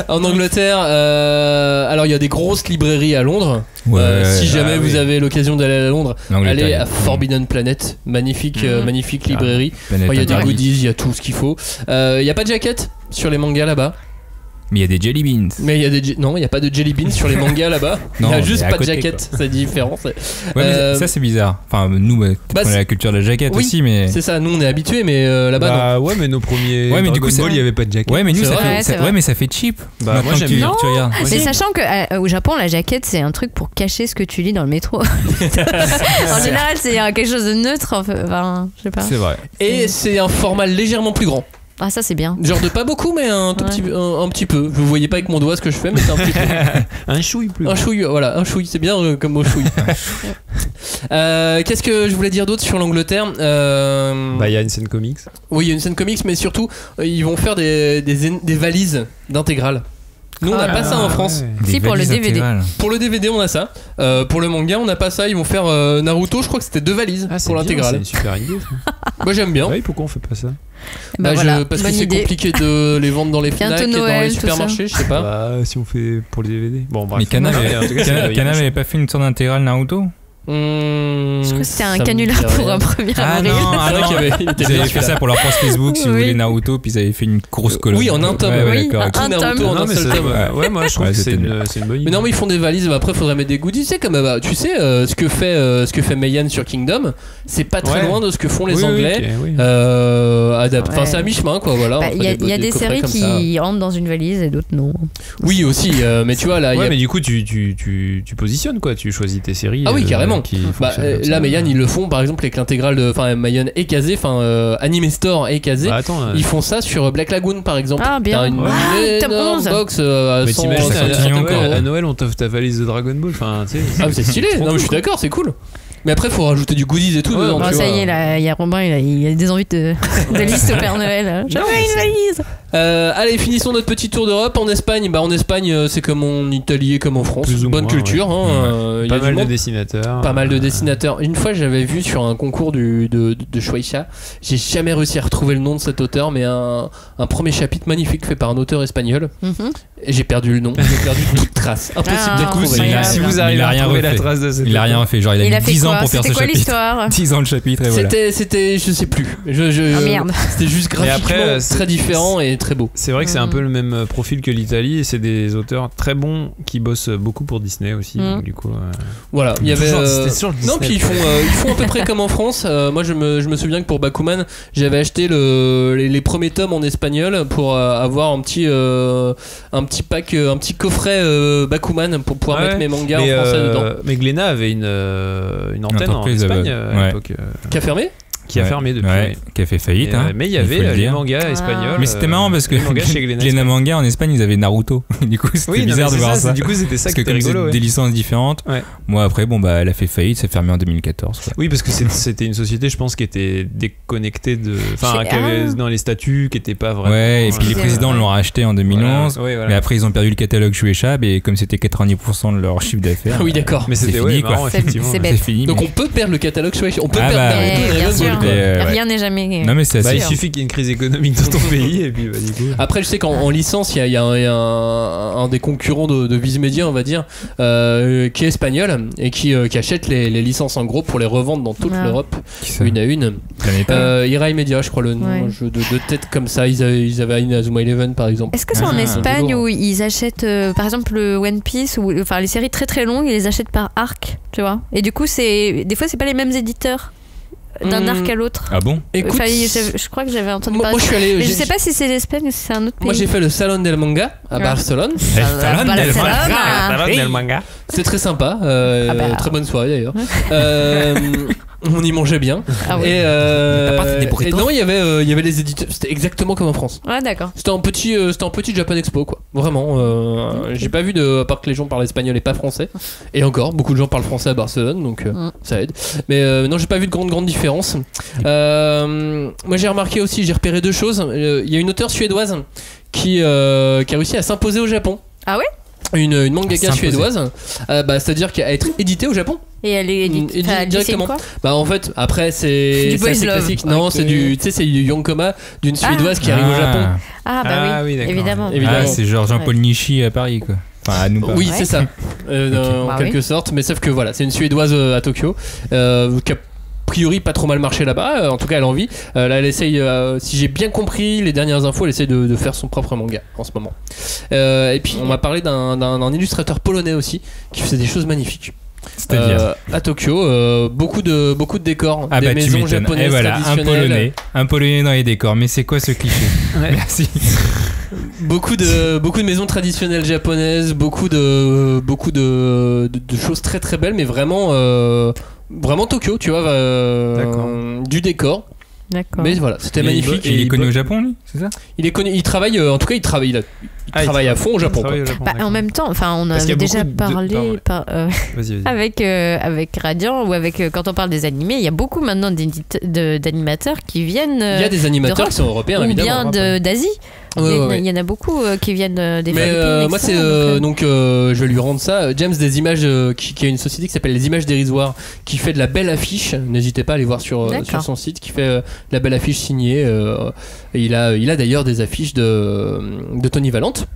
En Angleterre, alors il y a des grosses librairies à Londres. Si jamais vous avez l'occasion d'aller à Londres, allez à Forbidden Planet, magnifique librairie. Il y a des goodies, il y a tout ce qu'il faut. Il y a pas de jaquette sur les mangas là-bas. Mais il y a des jelly beans. Mais non, il n'y a pas de jelly beans sur les mangas là-bas. Il n'y a juste pas de jaquette, c'est différent. Mais ça c'est bizarre. Enfin, nous, on a la culture de la jaquette aussi, mais. C'est ça, nous on est habitués, mais là-bas non. Ouais, mais nos premiers. Ouais, mais du coup, il n'y avait pas de jaquette. Ouais, mais nous, mais ça fait cheap. Bah, moi j'aime bien. Mais sachant qu'au Japon, la jaquette c'est un truc pour cacher ce que tu lis dans le métro. En général, c'est quelque chose de neutre. Enfin, je sais pas. C'est vrai. Et c'est un format légèrement plus grand. Ah, ça c'est bien. Genre de pas beaucoup, mais un petit peu. Vous voyez pas avec mon doigt ce que je fais, mais c'est un petit peu. Un chouille plus. Un chouille, voilà, un chouille, c'est bien comme mot chouille. Qu'est-ce que je voulais dire d'autre sur l'Angleterre? Il y a une scène comics. Oui, il y a une scène comics, mais surtout, ils vont faire des valises d'intégrales. Nous, on n'a pas ça en France. Si, pour le DVD. intégrales. Pour le DVD, on a ça. Pour le manga, on n'a pas ça. Ils vont faire Naruto, je crois que c'était 2 valises pour l'intégrale. C'est une super idée. Moi, j'aime bien. Oui, pourquoi on fait pas ça? Parce que c'est compliqué de les vendre dans les Fnac et dans les supermarchés, je sais pas. Bah, si on fait pour les DVD. Bon, bref. Mais Kana avait pas fait une sorte d'intégrale Naruto? Je crois que c'était un canular pour un premier avril. Ils avaient fait ça pour leur post Facebook, si vous voulez Naruto, puis ils avaient fait une grosse colonne. Oui, en un tome. Oui, un Naruto tome. en un seul tome. Ouais, moi je trouve que c'est une bonne idée. Mais non, mais ils font des valises. Après, il faudrait mettre des goodies. C'est comme tu sais ce que fait Meian sur Kingdom. C'est pas très loin de ce que font les Anglais. Enfin, c'est à mi-chemin, quoi. Voilà. Il y a des séries qui rentrent dans une valise et d'autres non. Oui, aussi. Mais tu vois là. Ouais, mais du coup, tu positionnes quoi. Tu choisis tes séries. Ah oui, carrément. Là, Meian, ils le font par exemple avec l'intégrale de. Enfin, Meian et Kazé, Anime Store et Kazé. Ils font ça sur Black Lagoon par exemple. Ah, bien. T'as une énorme box à 100 à Noël, on t'offre ta valise de Dragon Ball. Enfin, tu sais. Ah, c'est stylé. Non, mais je suis d'accord, c'est cool. Mais après, il faut rajouter du goodies et tout dedans. Ça y est, il y a Robin, il a des envies de liste au Père Noël. J'avais une valise. Allez, finissons notre petit tour d'Europe. En Espagne, c'est comme en Italie et comme en France. Bonne culture. Pas mal de dessinateurs. Pas mal de dessinateurs. Une fois, j'avais vu sur un concours de Shueisha, j'ai jamais réussi à retrouver le nom de cet auteur, mais un premier chapitre magnifique fait par un auteur espagnol. Et j'ai perdu le nom, j'ai perdu toute trace. Impossible de trouver. Si vous arrivez à retrouver la trace de cette. Il a rien fait. Genre, il a mis 10 ans pour faire ce chapitre. L'histoire 10 ans le chapitre et voilà. C'était, je sais plus. Merde. C'était juste graphiquement très différent et très beau. C'est vrai que c'est un peu le même profil que l'Italie et c'est des auteurs très bons qui bossent beaucoup pour Disney aussi. Donc, du coup, voilà, il y avait. Non, puis ils font à peu près comme en France. Moi, je me souviens que pour Bakuman, j'avais acheté les premiers tomes en espagnol pour avoir un petit pack, un petit coffret Bakuman pour pouvoir mettre mes mangas en français dedans. Mais Glénat avait une antenne en Espagne à l'époque. Qui a fermé? Qui a fermé depuis. Qui a fait faillite. Mais il y avait les mangas espagnols. Mais c'était marrant parce que Glénat Manga en Espagne, ils avaient Naruto. Du coup, c'était bizarre de voir ça. Du coup, c'était ça qui était rigolo. Parce que des licences différentes. Moi, après, elle a fait faillite, ça a fermé en 2014. Oui, parce que c'était une société, je pense, qui était déconnectée de. Enfin, qui avait dans les statuts, qui n'était pas vraiment. Ouais, et puis les présidents l'ont racheté en 2011. Mais après, ils ont perdu le catalogue Shueisha, et comme c'était 90% de leur chiffre d'affaires. Oui, d'accord. Mais c'était fini, quoi. C'est fini. Donc, on peut perdre le catalogue Shueisha. On peut perdre Naruto. Rien n'est jamais. Non, mais c'est il suffit qu'il y ait une crise économique dans ton pays et puis du coup. Après, je sais qu'en licence, il y a un des concurrents de Viz Media, on va dire, qui est espagnol et qui achète les licences en gros pour les revendre dans toute l'Europe, une à une. Irai Media, je crois le nom, jeu de tête comme ça. Ils avaient Inazuma Eleven par exemple. Est-ce que c'est en Espagne où ils achètent par exemple le One Piece ou les séries très très longues, ils les achètent par arc, tu vois? Et du coup, des fois, c'est pas les mêmes éditeurs d'un arc à l'autre. Ah bon? Écoute, je crois que j'avais entendu parler. Moi, je suis allé. Mais je sais pas si c'est l'Espagne ou si c'est un autre pays. Moi, j'ai fait le Salon del Manga à Barcelone. Salon del Manga. C'est très sympa. Très bonne soirée d'ailleurs. On y mangeait bien. Ah oui. Et non, il y avait les éditeurs. C'était exactement comme en France. Ouais, d'accord. C'était un petit Japan Expo, quoi. Vraiment. J'ai pas vu à part que les gens parlent espagnol et pas français. Et encore, beaucoup de gens parlent français à Barcelone, donc ça aide. Mais non, j'ai pas vu de grande différence. Moi, j'ai remarqué aussi, j'ai repéré 2 choses. Il y a une auteure suédoise qui a réussi à s'imposer au Japon. Ah ouais? Une mangaka suédoise, c'est-à-dire qu'à être éditée au Japon. Et elle est éditée directement. En fait, après c'est assez classique. Non, c'est du Yonkoma d'une suédoise qui arrive au Japon. Ah oui, évidemment. C'est genre Jean-Paul Nishi à Paris, quoi. Enfin, à nous. Oui, c'est ça. En quelque sorte, mais sauf que voilà, c'est une suédoise à Tokyo qui a priori pas trop mal marché là-bas, en tout cas elle a envie. Là elle essaye, si j'ai bien compris les dernières infos, elle essaye de faire son propre manga en ce moment. Et puis on m'a parlé d'un illustrateur polonais aussi qui faisait des choses magnifiques. C'est-à-dire à Tokyo, beaucoup de décors, des maisons japonaises traditionnelles. Un polonais dans les décors, mais c'est quoi ce cliché? Merci. Beaucoup de maisons traditionnelles japonaises, beaucoup de choses très très belles, mais vraiment Tokyo, tu vois, du décor. D'accord. Mais voilà, c'était magnifique. Il est connu au Japon, lui, c'est ça? Il est connu, il travaille, en tout cas, il travaille à fond au Japon. En même temps, on avait déjà parlé avec Radiant ou quand on parle des animés, il y a beaucoup maintenant d'animateurs qui viennent. Il y a des animateurs qui sont européens, ou évidemment. bien d'Asie. Il y en a beaucoup qui viennent des Philippines. Moi, c'est je vais lui rendre ça. James des images, qui a une société qui s'appelle Les Images Dérisoires, qui fait de la belle affiche. N'hésitez pas à aller voir sur son site, qui fait de la belle affiche signée. Et il a d'ailleurs des affiches de Tony Valente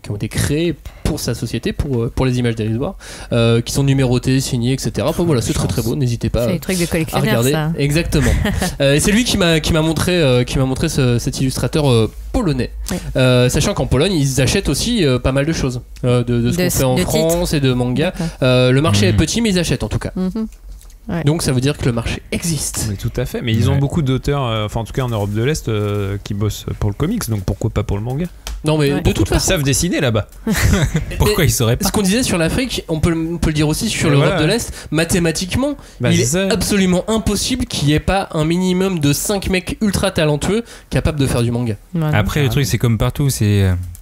qui ont été créées pour sa société, pour Les Images Dérisoires, qui sont numérotées, signées, etc. Enfin, voilà, c'est très très beau. N'hésitez pas c'est les trucs de à regarder. Ça. Exactement. Et c'est lui qui m'a montré cet illustrateur polonais. Sachant qu'en Pologne, ils achètent aussi pas mal de choses, de ce qu'on fait en France titres. Et de manga. Le marché est petit, mais ils achètent en tout cas. Ouais. Donc ça veut dire que le marché existe. Mais tout à fait. Mais ils ont beaucoup d'auteurs, en tout cas en Europe de l'Est, qui bossent pour le comics. Donc pourquoi pas pour le manga? Non mais de toute façon, ils savent dessiner là-bas. Pourquoi ils sauraient pas? Ce qu'on disait sur l'Afrique, on peut le dire aussi sur l'Europe de l'Est. Mathématiquement, il est absolument impossible qu'il n'y ait pas un minimum de 5 mecs ultra talentueux capables de faire du manga. Après le truc c'est comme partout,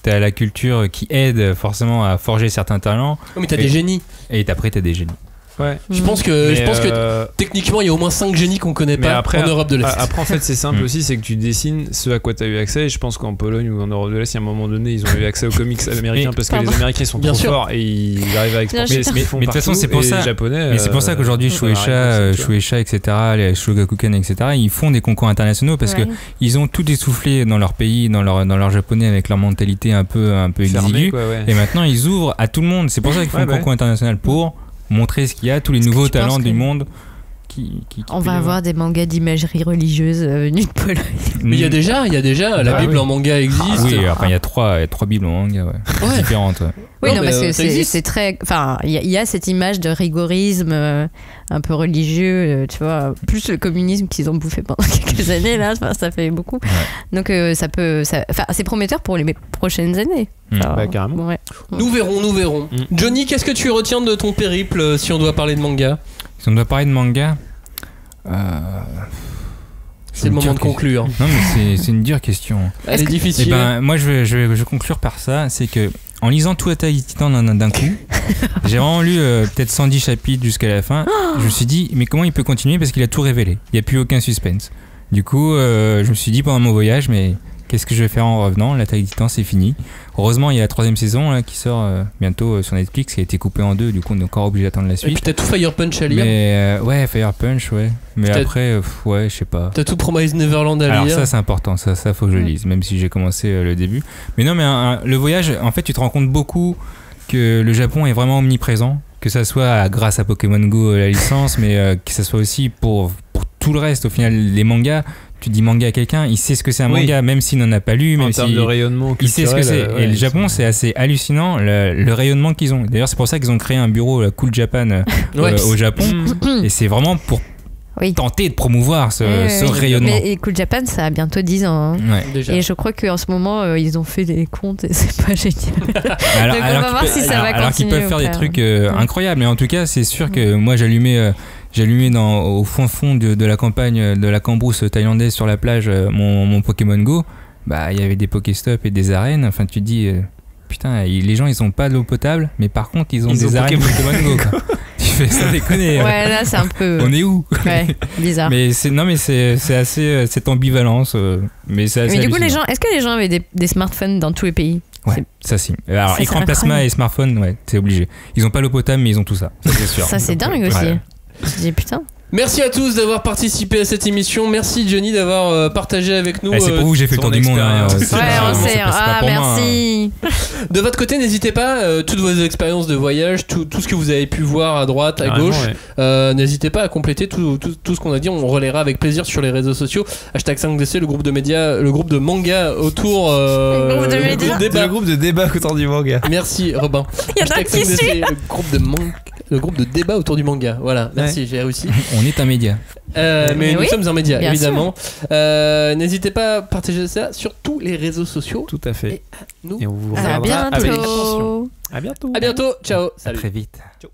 t'as la culture qui aide forcément à forger certains talents. Mais t'as des génies. Et après t'as des génies. Ouais. Je pense que techniquement il y a au moins 5 génies qu'on connaît pas en Europe de l'Est. Après en fait c'est simple aussi, c'est que tu dessines ce à quoi tu as eu accès, et je pense qu'en Pologne ou en Europe de l'Est, il y a un moment donné ils ont eu accès aux comics américains parce que les Américains sont trop forts et ils arrivent à exporter ce qu'ils font. Mais de toute façon c'est pour ça. Japonais, mais c'est pour ça qu'aujourd'hui Shueisha, etc., les Shogakukan, etc., ils font des concours internationaux parce que ils ont tout essoufflé dans leur pays, dans leur japonais, avec leur mentalité un peu exiguë. Et maintenant ils ouvrent à tout le monde. C'est pour ça qu'ils font un concours international pour montrer ce qu'il y a, tous les nouveaux talents du monde. On va avoir des mangas d'imagerie religieuse venus de Pologne. Mais il y a déjà la Bible en manga existe. Oui, enfin il y a trois Bibles en manga différentes. Oui, non, parce que c'est très. Enfin, il y a cette image de rigorisme un peu religieux, tu vois, plus le communisme qu'ils ont bouffé pendant quelques années, là, ça fait beaucoup. Donc c'est prometteur pour les prochaines années. Carrément. Ouais. Nous verrons. Johnny, qu'est-ce que tu retiens de ton périple si on doit parler de manga? Si on doit parler de manga, c'est le moment de conclure. Non, mais c'est une dure question. Elle est difficile. Eh ben, moi, je vais conclure par ça. C'est que en lisant tout Attack Titan d'un coup, j'ai vraiment lu peut-être 110 chapitres jusqu'à la fin. Je me suis dit, mais comment il peut continuer parce qu'il a tout révélé. Il n'y a plus aucun suspense. Du coup, je me suis dit pendant mon voyage, mais qu'est-ce que je vais faire en revenant? L'Attaque des Titans, c'est fini. Heureusement, il y a la 3ème saison là, qui sort bientôt sur Netflix, qui a été coupée en 2, du coup on est encore obligé d'attendre la suite. Et puis t'as tout Fire Punch à lire. Mais ouais, Fire Punch, ouais. Mais après, je sais pas. T'as tout Promise Neverland à lire. Alors ça, c'est important, ça faut que je lise, même si j'ai commencé le début. Mais non, mais le voyage, en fait, tu te rends compte beaucoup que le Japon est vraiment omniprésent, que ça soit grâce à Pokémon Go, la licence, mais que ça soit aussi pour tout le reste. Au final, les mangas. Tu dis manga à quelqu'un, il sait ce que c'est un manga, même s'il n'en a pas lu, même en termes de rayonnement culturel, il sait ce que c'est. Et le Japon, c'est assez hallucinant le rayonnement qu'ils ont. D'ailleurs, c'est pour ça qu'ils ont créé un bureau Cool Japan au Japon, et c'est vraiment pour tenter de promouvoir ce rayonnement. Mais Cool Japan, ça a bientôt 10 ans. Hein. Déjà. Et je crois qu'en ce moment, ils ont fait des comptes et c'est pas génial. Alors, donc on va voir si ça va continuer. Alors qu'ils peuvent faire des trucs incroyables, mais en tout cas, c'est sûr que moi, j'allumais au fond de la campagne de la cambrousse thaïlandaise sur la plage mon Pokémon Go. Bah il y avait des Pokéstop et des arènes. Enfin tu te dis putain, les gens ils ont pas de l'eau potable, mais par contre ils ont des arènes Pokémon Go. Tu fais ça déconner. Ouais, là c'est un peu. On est où? Ouais, bizarre. Mais c'est assez cette ambivalence. Mais c'est assez. Mais du coup est-ce que les gens avaient des smartphones dans tous les pays? Ouais, ça si. Alors ça, écran plasma et smartphone, ouais, c'est obligé. Ils ont pas l'eau potable, mais ils ont tout ça. Ça c'est sûr. Ça c'est dingue aussi. Ouais. Je dis putain. Merci à tous d'avoir participé à cette émission. Merci Johnny d'avoir partagé avec nous. C'est pour vous que j'ai fait le tour du monde. Ouais, on sait. Merci. Moi, hein. De votre côté, n'hésitez pas, toutes vos expériences de voyage, tout ce que vous avez pu voir à droite, à gauche, n'hésitez pas à compléter tout ce qu'on a dit. On relaiera avec plaisir sur les réseaux sociaux. #5DC, le groupe de médias, le groupe de manga autour. Le groupe de débat autour du manga. Merci Robin. Il y en a qui suit. Le groupe de débat autour du manga. Voilà, merci, j'ai réussi. On est un média. Mais nous sommes un média, évidemment. N'hésitez pas à partager ça sur tous les réseaux sociaux. Tout à fait. Et on vous revoit avec attention. À bientôt. À bientôt. Ciao. Salut. À très vite. Ciao.